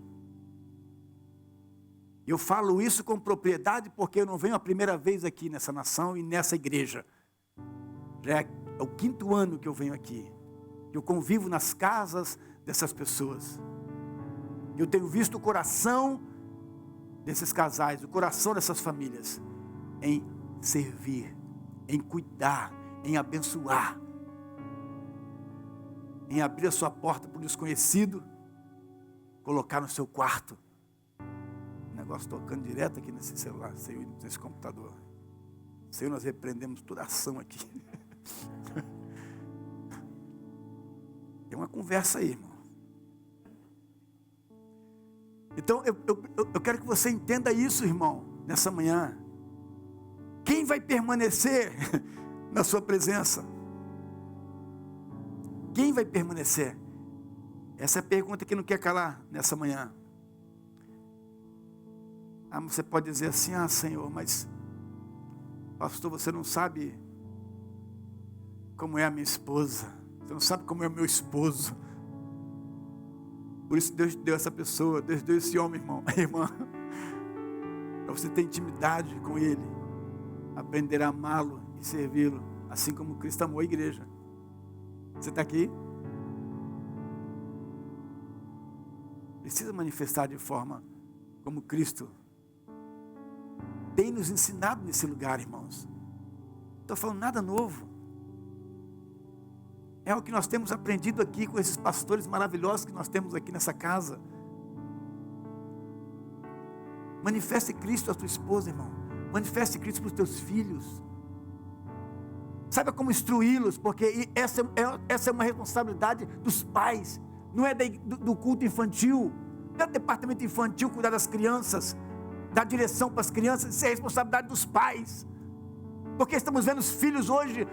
Eu falo isso com propriedade porque eu não venho a primeira vez aqui nessa nação e nessa igreja. Já é o 5º ano que eu venho aqui. Eu convivo nas casas dessas pessoas. Eu tenho visto o coração desses casais, o coração dessas famílias, em servir, em cuidar, em abençoar, em abrir a sua porta para o desconhecido, colocar no seu quarto. Negócio tocando direto aqui nesse celular, nesse computador. Senhor, nós repreendemos toda ação aqui. Tem uma conversa aí, irmão. Então, eu quero que você entenda isso, irmão, nessa manhã. Quem vai permanecer na sua presença? Quem vai permanecer? Essa é a pergunta que não quer calar nessa manhã. Você pode dizer assim: ah, Senhor, mas pastor, você não sabe como é a minha esposa, você não sabe como é o meu esposo. Por isso Deus deu essa pessoa, Deus deu esse homem, irmão, irmã, para você ter intimidade com ele, aprender a amá-lo e servi-lo, assim como Cristo amou a igreja. Você está aqui? Precisa manifestar de forma como Cristo tem nos ensinado nesse lugar, irmãos. Não estou falando nada novo. É o que nós temos aprendido aqui com esses pastores maravilhosos que nós temos aqui nessa casa. Manifeste Cristo à tua esposa, irmão. Manifeste Cristo para os teus filhos. Saiba como instruí-los, porque essa é uma responsabilidade dos pais. Não é do culto infantil, não é do departamento infantil cuidar das crianças, dar direção para as crianças. Isso é responsabilidade dos pais. Porque estamos vendo os filhos hoje,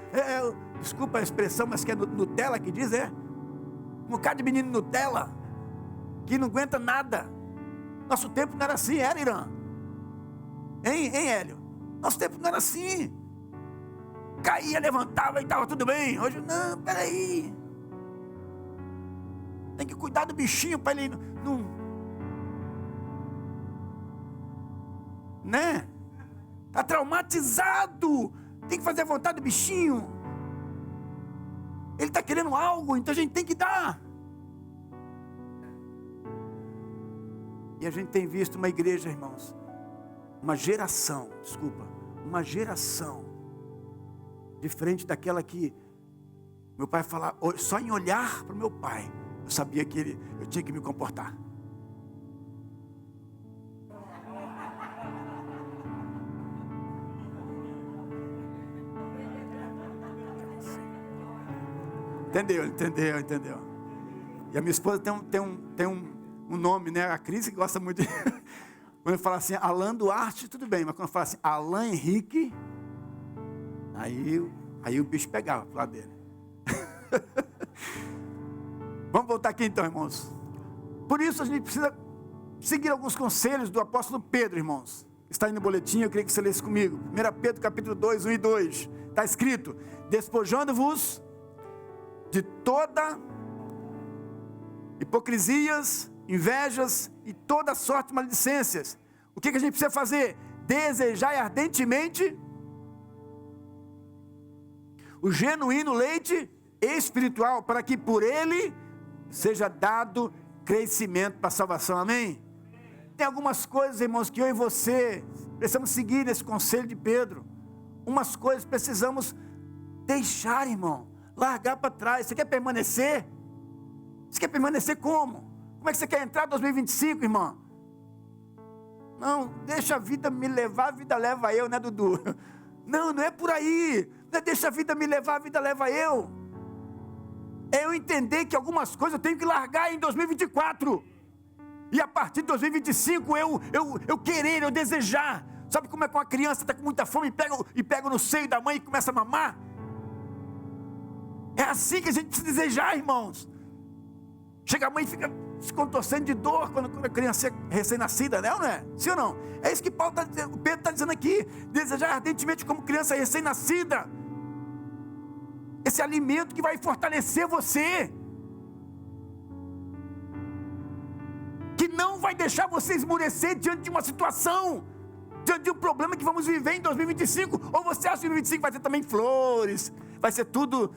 desculpa a expressão, mas que é Nutella que diz, um bocado de menino Nutella, que não aguenta nada. Nosso tempo não era assim, era, Irã? Hein, Hélio? Nosso tempo não era assim. Caía, levantava e estava tudo bem. Hoje, não, peraí. Tem que cuidar do bichinho para ele não... Né? Está traumatizado. Tem que fazer a vontade do bichinho. Ele está querendo algo, então a gente tem que dar. E a gente tem visto uma igreja, irmãos, uma geração diferente daquela que meu pai falava. Só em olhar para o meu pai eu sabia que eu tinha que me comportar. Entendeu. E a minha esposa tem um nome, né? A Cris que gosta muito de... Quando fala assim, Alain Duarte, tudo bem. Mas quando fala assim, Alain Henrique, aí o bicho pegava pro lado dele. Vamos voltar aqui então, irmãos. Por isso a gente precisa seguir alguns conselhos do apóstolo Pedro, irmãos. Está aí no boletim, eu queria que você lesse comigo. 1 Pedro capítulo 2, 1 e 2. Está escrito, despojando-vos de toda hipocrisias, invejas e toda sorte de maledicências. O que a gente precisa fazer? Desejar ardentemente o genuíno leite espiritual, para que por ele seja dado crescimento para a salvação. Amém? Tem algumas coisas, irmãos, que eu e você precisamos seguir nesse conselho de Pedro. Umas coisas precisamos deixar, irmão, largar para trás. Você quer permanecer? Você quer permanecer como? Como é que você quer entrar em 2025, irmão? Não, deixa a vida me levar, a vida leva eu, né, Dudu? Não é por aí. Não é deixa a vida me levar, a vida leva eu. É eu entender que algumas coisas eu tenho que largar em 2024. E a partir de 2025 eu querer, eu desejar. Sabe como é que uma criança está com muita fome e pega no seio da mãe e começa a mamar? É assim que a gente precisa desejar, irmãos. Chega a mãe e fica se contorcendo de dor quando a criança é recém-nascida, né? Ou não é? Sim ou não? É isso que o Pedro está dizendo aqui. Desejar ardentemente como criança recém-nascida. Esse alimento que vai fortalecer você. Que não vai deixar você esmorecer diante de uma situação, diante de um problema que vamos viver em 2025. Ou você acha que 2025 vai ter também flores, vai ser tudo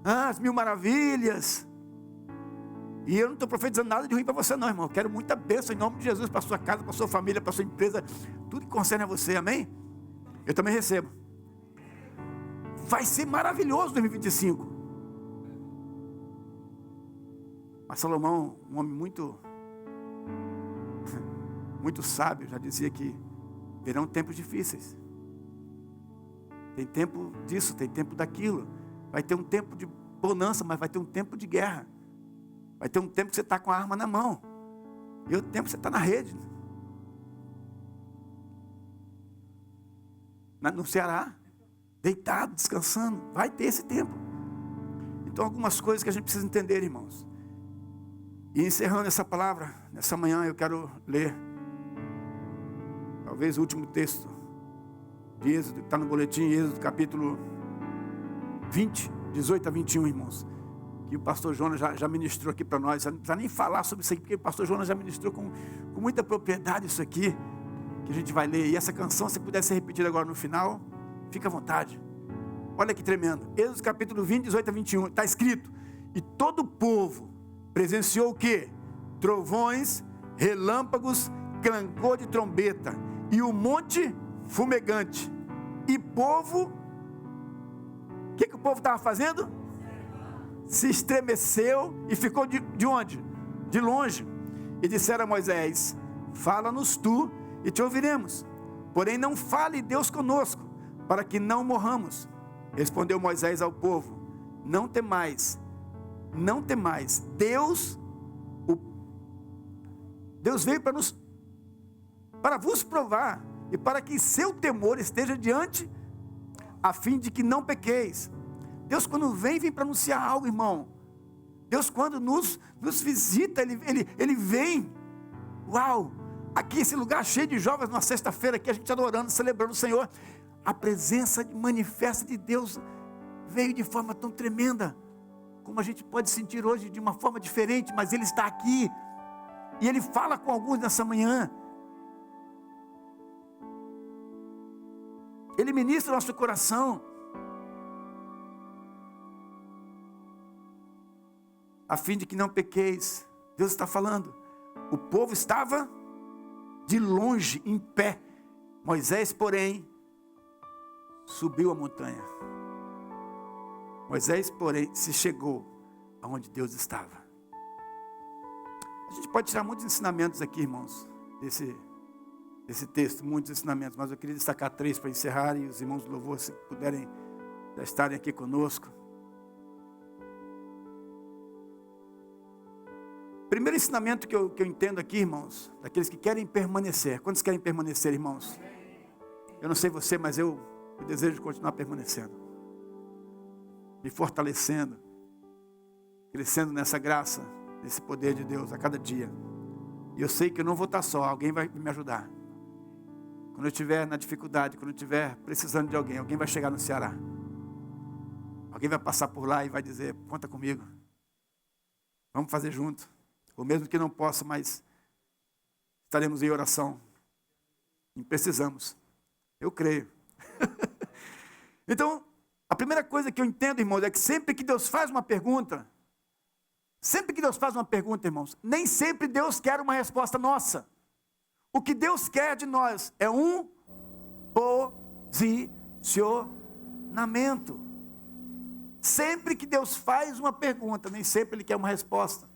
as mil maravilhas. E eu não estou profetizando nada de ruim para você não, irmão. Eu quero muita bênção em nome de Jesus para a sua casa, para a sua família, para a sua empresa. Tudo que concerne a você, amém? Eu também recebo. Vai ser maravilhoso 2025. Mas Salomão, um homem muito sábio, já dizia que virão tempos difíceis. Tem tempo disso, tem tempo daquilo. Vai ter um tempo de bonança, mas vai ter um tempo de guerra. Vai ter um tempo que você está com a arma na mão. E outro tempo que você está na rede. No Ceará. Deitado, descansando. Vai ter esse tempo. Então algumas coisas que a gente precisa entender, irmãos. E encerrando essa palavra, nessa manhã eu quero ler talvez o último texto de Êxodo, que está no boletim, Êxodo capítulo 20, 18 a 21, irmãos. Que o pastor Jonas já ministrou aqui para nós. Não precisa nem falar sobre isso aqui, porque o pastor Jonas já ministrou com muita propriedade isso aqui, que a gente vai ler. E essa canção, se puder ser repetida agora no final, fica à vontade. Olha que tremendo. Êxodo capítulo 20, 18 a 21. Está escrito: e todo o povo presenciou o quê? Trovões, relâmpagos, clangor de trombeta, e o monte fumegante. E povo, o que o povo estava fazendo? Se estremeceu e ficou de onde? De longe. E disseram a Moisés: fala-nos tu e te ouviremos, porém não fale Deus conosco, para que não morramos. Respondeu Moisés ao povo: não temais, não temais. Deus veio para vos provar, e para que seu temor esteja diante, a fim de que não pequeis. Deus, quando vem para anunciar algo, irmão. Deus, quando nos visita, Ele vem. Uau! Aqui, esse lugar cheio de jovens, numa sexta-feira, aqui a gente adorando, celebrando o Senhor. A presença manifesta de Deus veio de forma tão tremenda, como a gente pode sentir hoje de uma forma diferente, mas Ele está aqui. E Ele fala com alguns nessa manhã. Ele ministra o nosso coração. A fim de que não pequeis. Deus está falando. O povo estava de longe, em pé. Moisés, porém, subiu a montanha. Moisés, porém, se chegou aonde Deus estava. A gente pode tirar muitos ensinamentos aqui, irmãos, desse texto, muitos ensinamentos, mas eu queria destacar 3 para encerrar, e os irmãos do louvor, se puderem já estarem aqui conosco. Primeiro ensinamento que eu entendo aqui, irmãos, daqueles que querem permanecer. Quantos querem permanecer, irmãos? Eu não sei você, mas eu desejo continuar permanecendo, me fortalecendo, crescendo nessa graça, nesse poder de Deus a cada dia. E eu sei que eu não vou estar só, alguém vai me ajudar. Quando eu estiver na dificuldade, quando eu estiver precisando de alguém vai chegar no Ceará. Alguém vai passar por lá e vai dizer: conta comigo, vamos fazer junto. Ou mesmo que não possa, mas estaremos em oração. E precisamos. Eu creio. Então, a primeira coisa que eu entendo, irmãos, é que sempre que Deus faz uma pergunta, irmãos, nem sempre Deus quer uma resposta nossa. O que Deus quer de nós é um posicionamento. Sempre que Deus faz uma pergunta, nem sempre Ele quer uma resposta.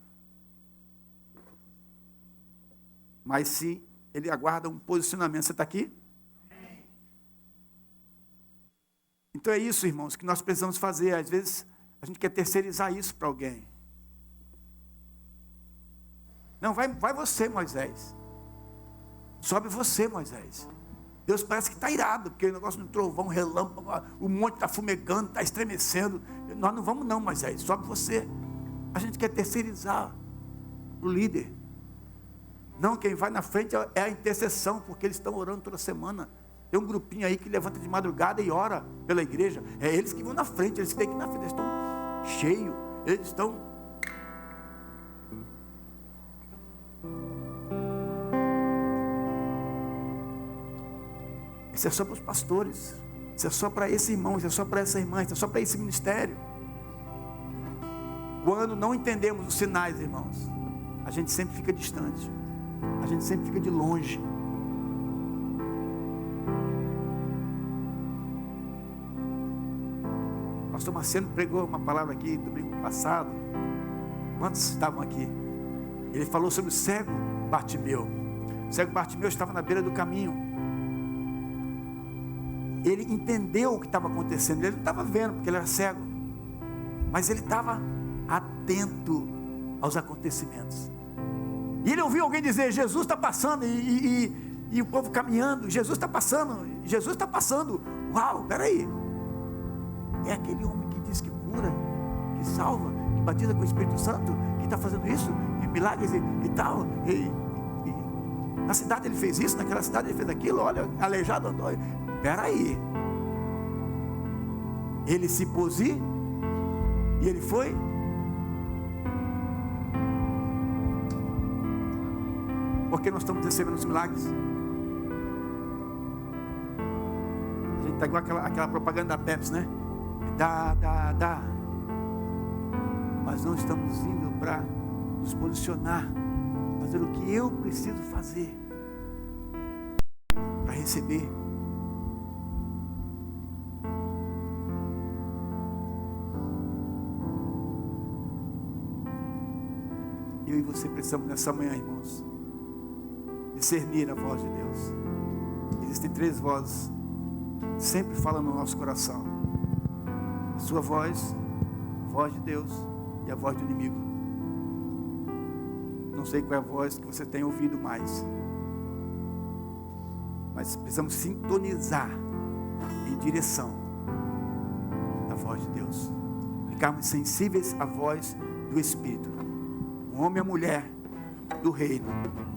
Mas se Ele aguarda um posicionamento. Você está aqui? Então é isso, irmãos, que nós precisamos fazer. Às vezes a gente quer terceirizar isso para alguém. Não, vai você, Moisés. Sobe você, Moisés. Deus parece que está irado, porque o negócio do trovão, relâmpago, o monte está fumegando, está estremecendo. Nós não vamos não, Moisés, sobe você. A gente quer terceirizar o líder. Não, quem vai na frente é a intercessão, porque eles estão orando toda semana. Tem um grupinho aí que levanta de madrugada e ora pela igreja. É eles que vão na frente, eles que têm que ir na frente, eles estão cheios, eles estão... Isso é só para os pastores, isso é só para esse irmão, isso é só para essa irmã, isso é só para esse ministério. Quando não entendemos os sinais, irmãos, a gente sempre fica distante, a gente sempre fica de longe. O pastor Marciano pregou uma palavra aqui domingo passado. Quantos estavam aqui? Ele falou sobre o cego Bartimeu. O cego Bartimeu estava na beira do caminho. Ele entendeu o que estava acontecendo. Ele não estava vendo porque ele era cego, mas ele estava atento aos acontecimentos. E ele ouviu alguém dizer: Jesus está passando, e o povo caminhando. Jesus está passando, Jesus está passando. Uau, peraí, é aquele homem que diz que cura, que salva, que batiza com o Espírito Santo, que está fazendo isso, e milagres e tal. Na cidade ele fez isso, naquela cidade ele fez aquilo. Olha, aleijado andou. Espera aí. Ele se pôs e ele foi. Porque nós estamos recebendo os milagres. A gente está igual aquela propaganda da Pepsi, né? Dá. Mas não estamos indo para nos posicionar, fazer o que eu preciso fazer para receber. Eu e você precisamos nessa manhã, irmãos, discernir a voz de Deus. Existem 3 vozes sempre falam no nosso coração: a sua voz, a voz de Deus e a voz do inimigo. Não sei qual é a voz que você tem ouvido mais, mas precisamos sintonizar em direção da voz de Deus, ficarmos sensíveis à voz do Espírito. Um homem e a mulher do reino,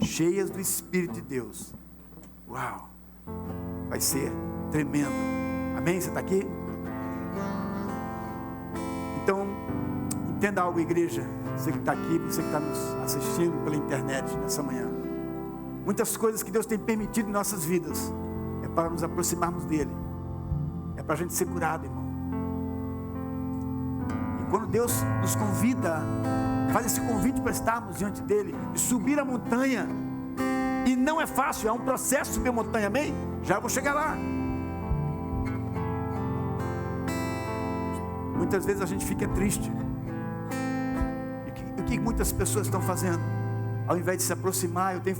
cheias do Espírito de Deus. Uau! Vai ser tremendo. Amém? Você está aqui? Então, entenda algo, igreja. Você que está aqui, você que está nos assistindo pela internet nessa manhã. Muitas coisas que Deus tem permitido em nossas vidas é para nos aproximarmos dEle. É para a gente ser curado, irmão. E quando Deus nos convida, faz esse convite para estarmos diante dEle, e subir a montanha, e não é fácil, é um processo subir a montanha, amém? Já vou chegar lá. Muitas vezes a gente fica triste. E o que muitas pessoas estão fazendo? Ao invés de se aproximar, eu tenho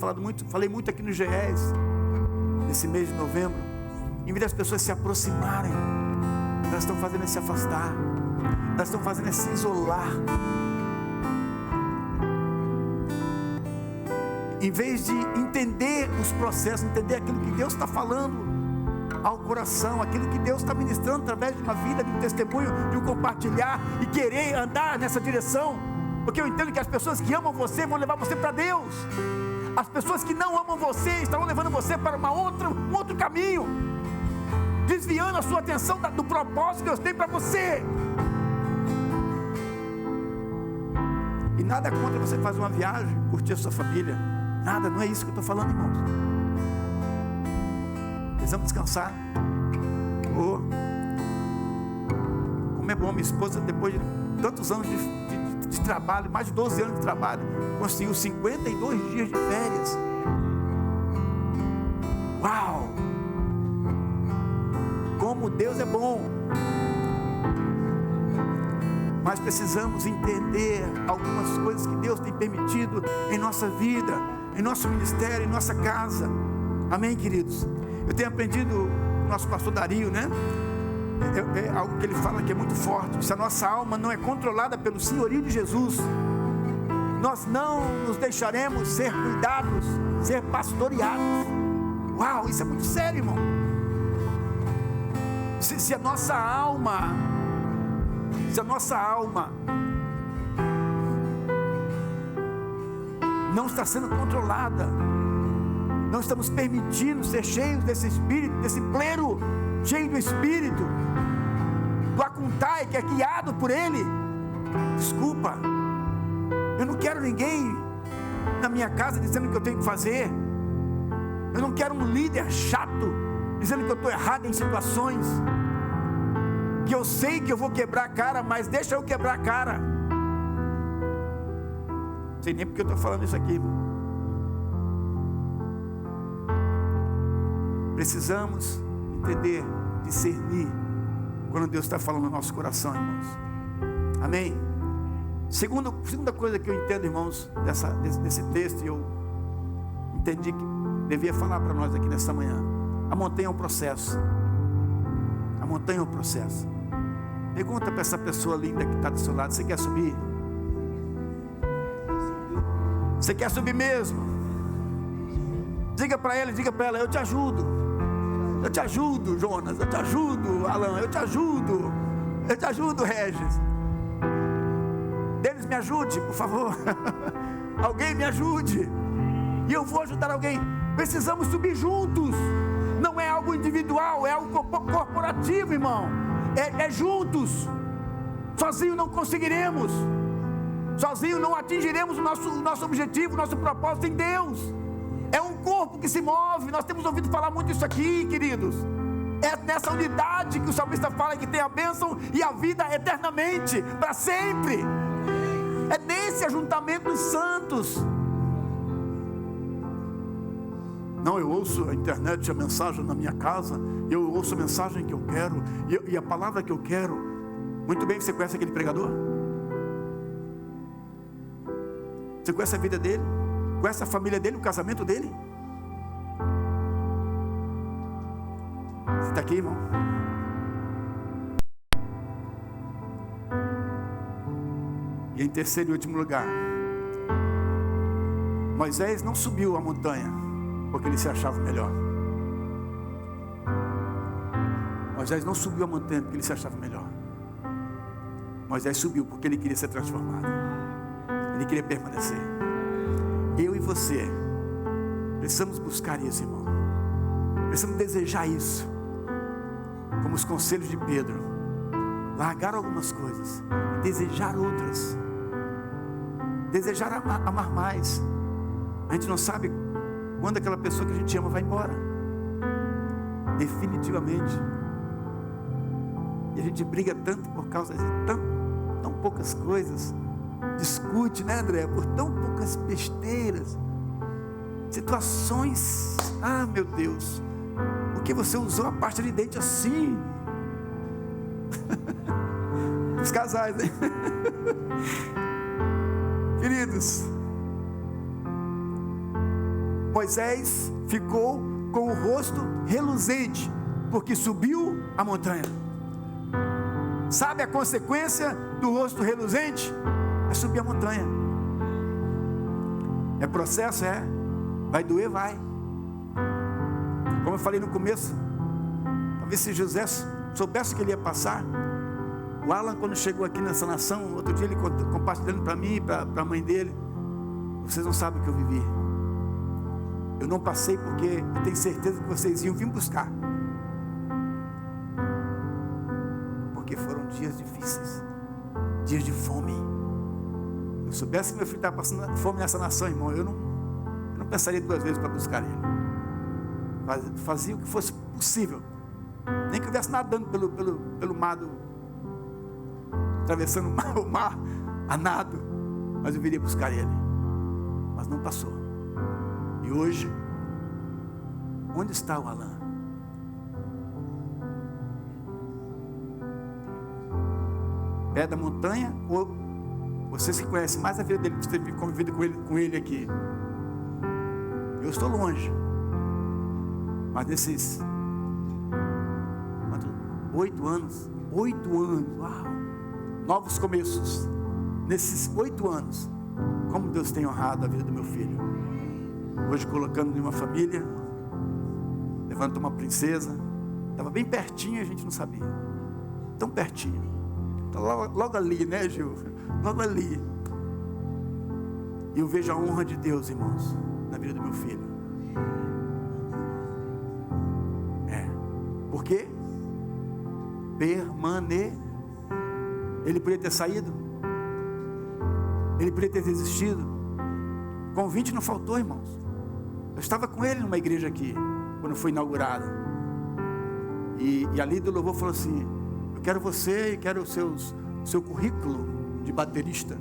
falei muito aqui no GES, nesse mês de novembro, em vez das pessoas se aproximarem, elas estão fazendo é se afastar, elas estão fazendo é se isolar. Em vez de entender os processos, entender aquilo que Deus está falando ao coração, aquilo que Deus está ministrando através de uma vida, de um testemunho, de um compartilhar, e querer andar nessa direção, porque eu entendo que as pessoas que amam você vão levar você para Deus, as pessoas que não amam você estarão levando você para um outro caminho, desviando a sua atenção do propósito que Deus tem para você. E nada contra você fazer uma viagem, curtir a sua família. Nada, não é isso que eu estou falando, irmãos. Precisamos descansar. Como é bom, minha esposa, depois de tantos anos de trabalho, mais de 12 anos de trabalho, conseguiu 52 dias de férias. Uau! Como Deus é bom. Mas precisamos entender algumas coisas que Deus tem permitido em nossa vida, em nosso ministério, em nossa casa. Amém, queridos? Eu tenho aprendido com o nosso pastor Dario, né? É algo que ele fala que é muito forte. Se a nossa alma não é controlada pelo senhorio de Jesus, nós não nos deixaremos ser cuidados, ser pastoreados. Uau, isso é muito sério, irmão. Se a nossa alma não está sendo controlada, não estamos permitindo ser cheios desse Espírito, desse plero, cheio do Espírito, do Acuntai, que é guiado por Ele. Desculpa, eu não quero ninguém na minha casa dizendo o que eu tenho que fazer. Eu não quero um líder chato dizendo que eu estou errado em situações que eu sei que eu vou quebrar a cara, mas deixa eu quebrar a cara. Não sei nem porque eu estou falando isso aqui, irmão. Precisamos entender, discernir quando Deus está falando no nosso coração, irmãos. Amém? Segunda coisa que eu entendo, irmãos, desse texto, e eu entendi que devia falar para nós aqui nessa manhã. A montanha é um processo. A montanha é um processo. Pergunta para essa pessoa linda que está do seu lado: você quer subir? Você quer subir mesmo? Diga para ela, eu te ajudo. Eu te ajudo, Jonas. Eu te ajudo, Alan. Eu te ajudo. Eu te ajudo, Regis. Deles, me ajude, por favor. Alguém me ajude. E eu vou ajudar alguém. Precisamos subir juntos. Não é algo individual, é algo corporativo, irmão. É juntos. Sozinho não conseguiremos. Sozinho não atingiremos o nosso objetivo, o nosso propósito em Deus. É um corpo que se move. Nós temos ouvido falar muito isso aqui, queridos. É nessa unidade que o salmista fala que tem a bênção e a vida eternamente, para sempre. É nesse ajuntamento dos santos. Não, eu ouço a internet, a mensagem na minha casa, eu ouço a mensagem que eu quero, e a palavra que eu quero. Muito bem, você conhece aquele pregador? Você conhece a vida dele? Conhece a família dele, o casamento dele? Você está aqui, irmão? E em terceiro e último lugar, Moisés não subiu a montanha porque ele se achava melhor. Moisés não subiu a montanha porque ele se achava melhor. Moisés subiu porque ele queria ser transformado. Ele queria permanecer. Eu e você precisamos buscar isso, irmão. Precisamos desejar isso. Como os conselhos de Pedro. Largar algumas coisas, desejar outras. Desejar amar mais. A gente não sabe quando aquela pessoa que a gente ama vai embora. Definitivamente. E a gente briga tanto por causa de tão poucas coisas. Discute, né, André? Por tão poucas besteiras. Situações. Ah, meu Deus. Por que você usou a pasta de dente assim? Os casais, né? Queridos, Moisés ficou com o rosto reluzente, porque subiu a montanha. Sabe a consequência do rosto reluzente? É subir a montanha. É processo, é. Vai doer, vai. Como eu falei no começo, talvez se José soubesse que ele ia passar. O Alan, quando chegou aqui nessa nação, outro dia ele compartilhando para mim e para a mãe dele. Vocês não sabem o que eu vivi. Eu não passei porque eu tenho certeza que vocês iam vir buscar. Porque foram dias difíceis. Dias de fome. Se eu soubesse que meu filho estava passando fome nessa nação, irmão, eu não pensaria duas vezes para buscar ele. Fazia o que fosse possível. Nem que eu estivesse nadando pelo mar, atravessando o mar a nado, mas eu viria buscar ele. Mas não passou. E hoje, onde está o Alan? Pé da montanha, ou vocês que conhecem mais a vida dele, que teve convivido com ele aqui? Eu estou longe, mas nesses 8 anos, uau, novos começos. Nesses 8 anos, como Deus tem honrado a vida do meu filho. Hoje colocando em uma família, levando uma princesa. Estava bem pertinho, a gente não sabia. Tão pertinho. Está logo ali, né, Gil? Logo ali. E eu vejo a honra de Deus, irmãos, na vida do meu filho. Por quê? Ele poderia ter saído. Ele poderia ter desistido. Convite não faltou, irmãos. Eu estava com ele numa igreja aqui, quando foi inaugurada. E a líder do louvor falou assim: eu quero você e quero o seu currículo de baterista.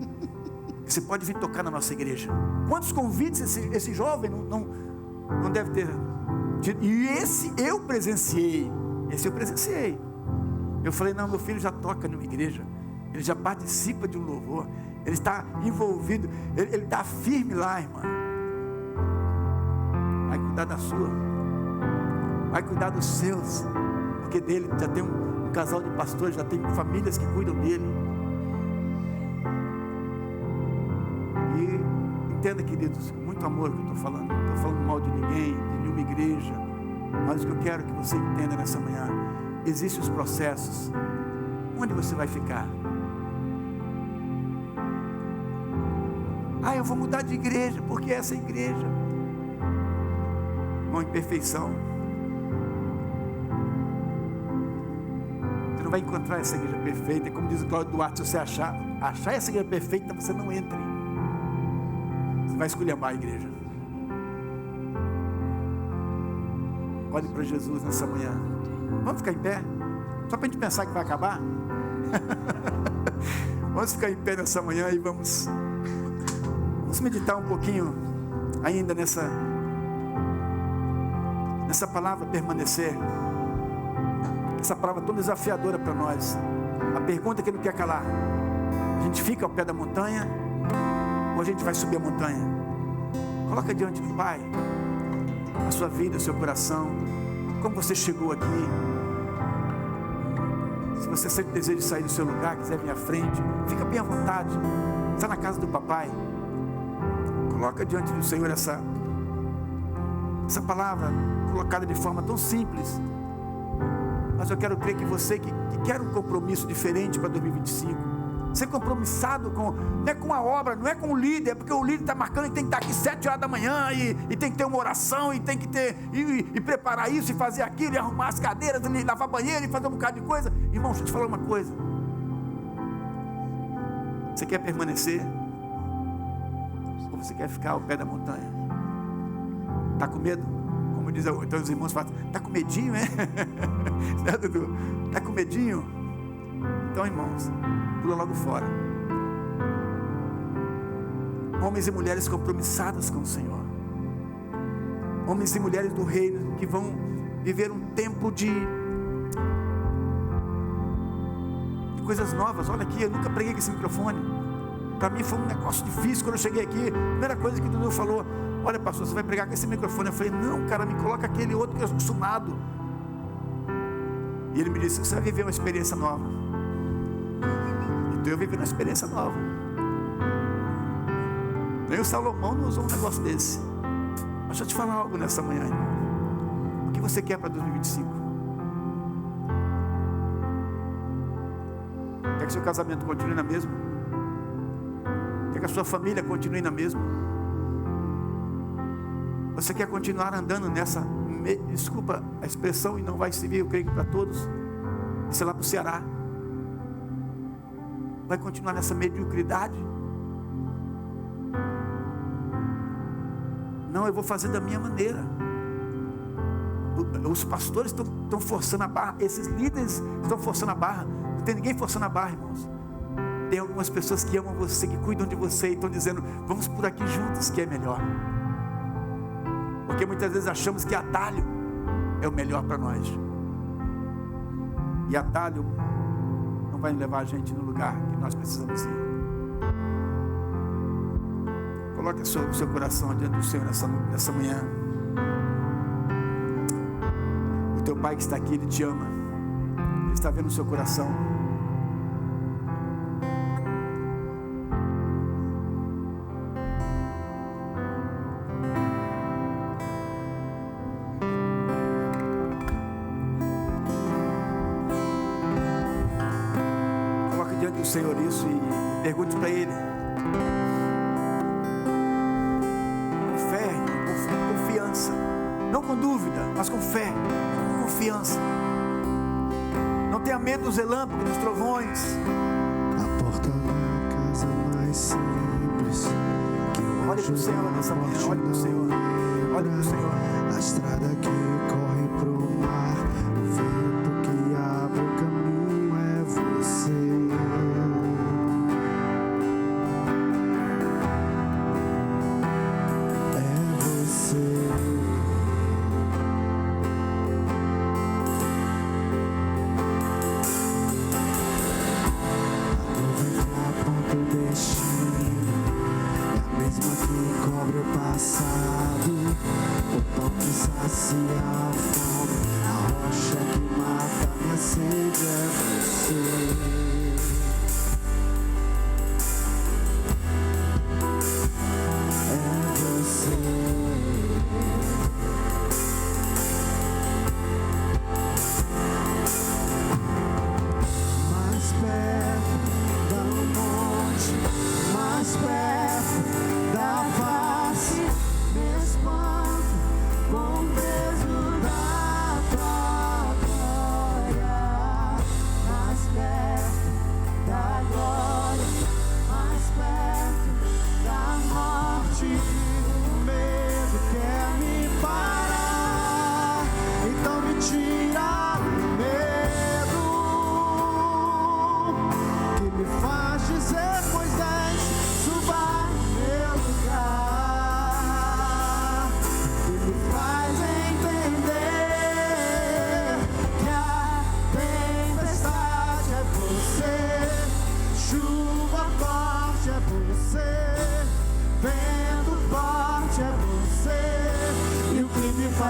Você pode vir tocar na nossa igreja. Quantos convites esse jovem não deve ter tido? E esse eu presenciei. Eu falei: não, meu filho já toca numa igreja. Ele já participa de um louvor. Ele está envolvido. Ele está firme lá, irmã. Vai cuidar da sua. Vai cuidar dos seus. Porque dele já tem um casal de pastores, já tem famílias que cuidam dele. E entenda, queridos, com muito amor que eu estou falando. Não estou falando mal de ninguém, de nenhuma igreja. Mas o que eu quero que você entenda nessa manhã: existem os processos. Onde você vai ficar? Eu vou mudar de igreja, porque essa igreja, uma imperfeição. não vai encontrar essa igreja perfeita. E como diz o Cláudio Duarte, se você achar essa igreja perfeita, você não entre. Você vai esculhambar a igreja. Olhe para Jesus nessa manhã. Vamos ficar em pé? Só para a gente pensar que vai acabar? Vamos ficar em pé nessa manhã e vamos meditar um pouquinho ainda nessa palavra permanecer. Essa palavra tão desafiadora para nós. A pergunta que não quer calar: a gente fica ao pé da montanha ou a gente vai subir a montanha? Coloca diante do Pai a sua vida, o seu coração, como você chegou aqui. Se você sente desejo de sair do seu lugar, quiser vir à frente, fica bem à vontade. Está na casa do papai. Coloca diante do Senhor essa palavra colocada de forma tão simples. Mas eu quero crer que você que quer um compromisso diferente para 2025, ser compromissado não é com a obra, não é com o líder, porque o líder está marcando e tem que estar aqui 7 horas da manhã, e tem que ter uma oração, e tem que ter, e preparar isso, e fazer aquilo, e arrumar as cadeiras, e lavar banheiro, e fazer um bocado de coisa. Irmão, deixa eu te falar uma coisa. Você quer permanecer? Ou você quer ficar ao pé da montanha? Está com medo? Como diz então os irmãos falam, está com medinho, é? Né, Dudu? Está com medinho? Então, irmãos, pula logo fora. Homens e mulheres compromissados com o Senhor. Homens e mulheres do reino que vão viver um tempo de coisas novas. Olha aqui, eu nunca preguei com esse microfone. Para mim foi um negócio difícil quando eu cheguei aqui. A primeira coisa que o Dudu falou: olha, pastor, você vai pregar com esse microfone? Eu falei: não, cara, me coloca aquele outro que eu sou acostumado. E ele me disse: você vai viver uma experiência nova. Então eu vivi uma experiência nova. Nem o Salomão não usou um negócio desse. Mas deixa eu te falar algo nessa manhã, irmão. O que você quer para 2025? Quer que seu casamento continue na mesma? Quer que a sua família continue na mesma? Você quer continuar andando nessa, desculpa a expressão, e não vai servir, eu creio que para todos, sei lá, para o Ceará? Vai continuar nessa mediocridade? Não, eu vou fazer da minha maneira. Os pastores estão forçando a barra, esses líderes estão forçando a barra. Não tem ninguém forçando a barra, irmãos. Tem algumas pessoas que amam você, que cuidam de você e estão dizendo: vamos por aqui juntos que é melhor. Porque muitas vezes achamos que atalho é o melhor para nós. E atalho não vai levar a gente no lugar que nós precisamos ir. Coloque o seu coração diante do Senhor nessa manhã. O teu Pai que está aqui, Ele te ama. Ele está vendo o seu coração. Coloque diante do Senhor isso e pergunte para Ele. Não com dúvida, mas com fé, com confiança. Não tenha medo dos relâmpagos, dos trovões. A porta da casa mais simples que eu olhe para o Senhor nessa manhã, olhe para o Senhor. Olhe para o Senhor. A estrada que corre pro mar, o vento que abre o caminho é você. Com peso da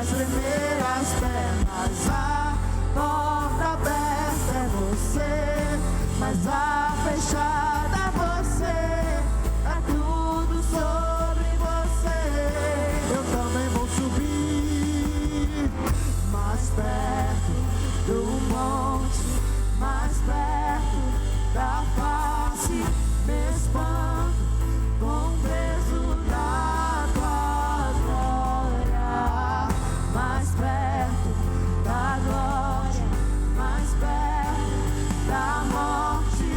faz tremer as pernas. A porta aberta é você, mas a fechada é você. É tudo sobre você. Eu também vou subir mais perto do monte, mais perto da face. Me espanto com o peso da tua glória. Mais perto da glória, mais perto da morte.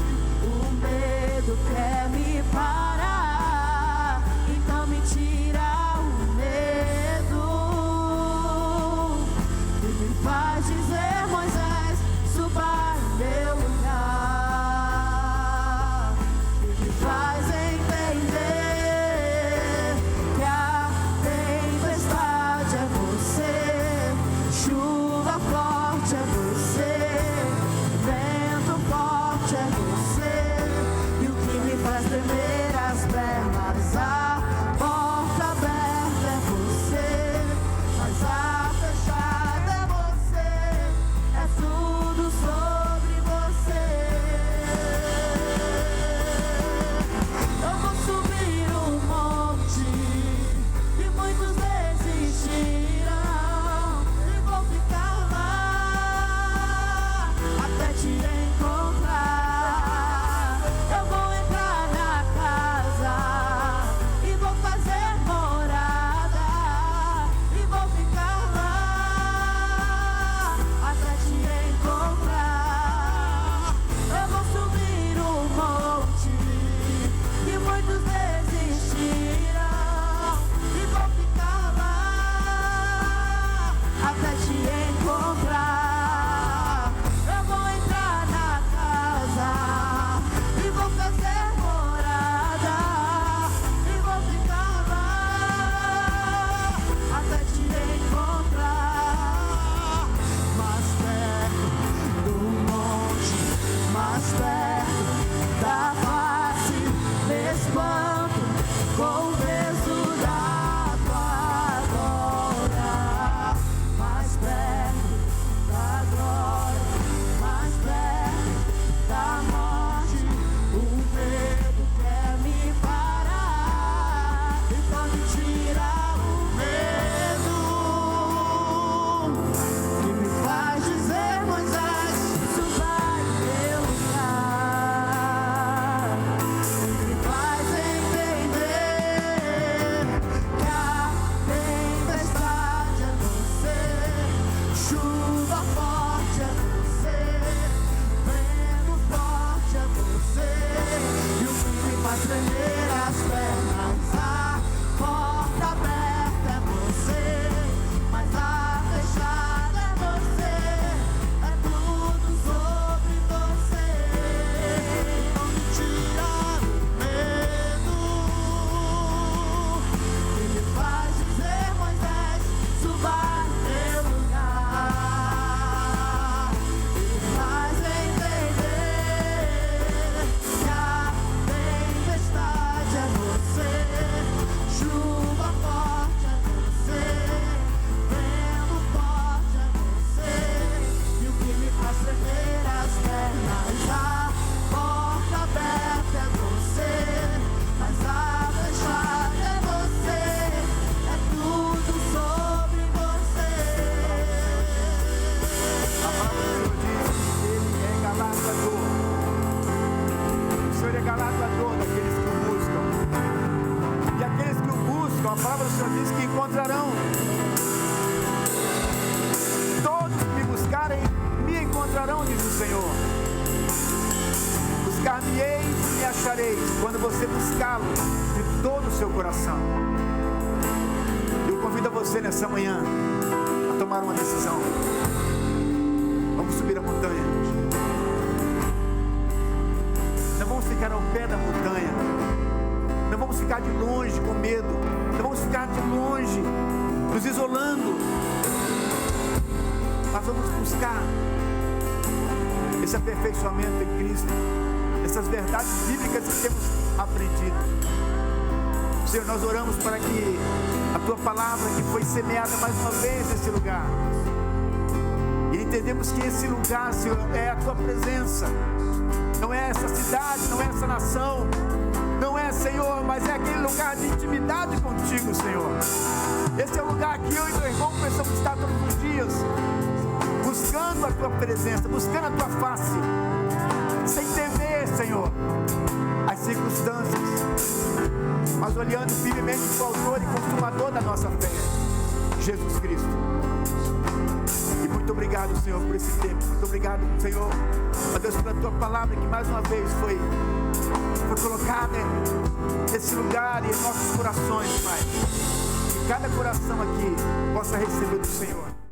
O medo quer me parar, então me tira o medo e me faz dizer: Moisés, suba em meu lugar. E me faz entender que a tempestade é você, chuva forte é você, vento forte é você. E o que me faz tremer as pernas, a porta aberta é você, mas a fechada é você. É tudo sobre você. Eu vou subir um monte e muitos desistirão, e vou ficar lá até te encontrar. Eu vou entrar na casa e vou fazer morada, e vou ficar lá até te encontrar. Eu vou subir um monte e muitos desistirão, e vou ficar lá até te encontrar. Eu vou entrar na casa e vou fazer morada, e vou ficar lá até te encontrar. Mais perto do monte, mais perto da face. Me espanto com o peso da tua glória. Mais perto da glória, mais perto da morte. O medo quer me parar, então me tira o medo e me faz dizer: Moisés, suba em meu lugar. E me faz entender que a tempestade é você, chuva forte é você, vento forte é você. E o que me faz tremer as pernas, a porta aberta é você, mas a fechada é você. É tudo sobre você. Não me tira o medo e me faz dizer: Moisés, suba em meu lugar. E me faz entender que a tempestade é você, chuva forte é você, vento forte é você. E o que me faz tremer as pernas, a porta aberta é você, mas a fechada é você. É tudo sobre você. A palavra do Senhor diz que Ele é galardoador. O Senhor é galardoador daqueles que o buscam. E aqueles que o buscam, a palavra do Senhor diz que encontrarão. Todos que me buscarem, me encontrarão, diz o Senhor. Buscar-me-eis e me achareis, quando você buscá-lo de todo o seu coração. Eu convido a você nessa manhã a tomar uma decisão. Vamos subir a montanha. Não vamos ficar ao pé da montanha. Não vamos ficar de longe com medo. Não vamos ficar de longe nos isolando. Nós vamos buscar esse aperfeiçoamento em Cristo, essas verdades bíblicas que temos aprendido. Senhor, nós oramos para que a Tua palavra que foi semeada mais uma vez nesse lugar, e entendemos que esse lugar, Senhor, é a Tua presença. Não é essa cidade, não é essa nação, não é, Senhor, mas é aquele lugar de intimidade contigo, Senhor. Esse é o lugar que eu e meu irmão precisamos estar todos os dias, buscando a Tua presença, buscando a Tua face, sem temer, Senhor, as circunstâncias, mas olhando firmemente para o autor e consumador da nossa fé, Jesus Cristo. E muito obrigado, Senhor, por esse tempo. Muito obrigado, Senhor, ó Deus, pela Tua palavra que mais uma vez foi colocada nesse lugar e em nossos corações, Pai. Que cada coração aqui possa receber do Senhor.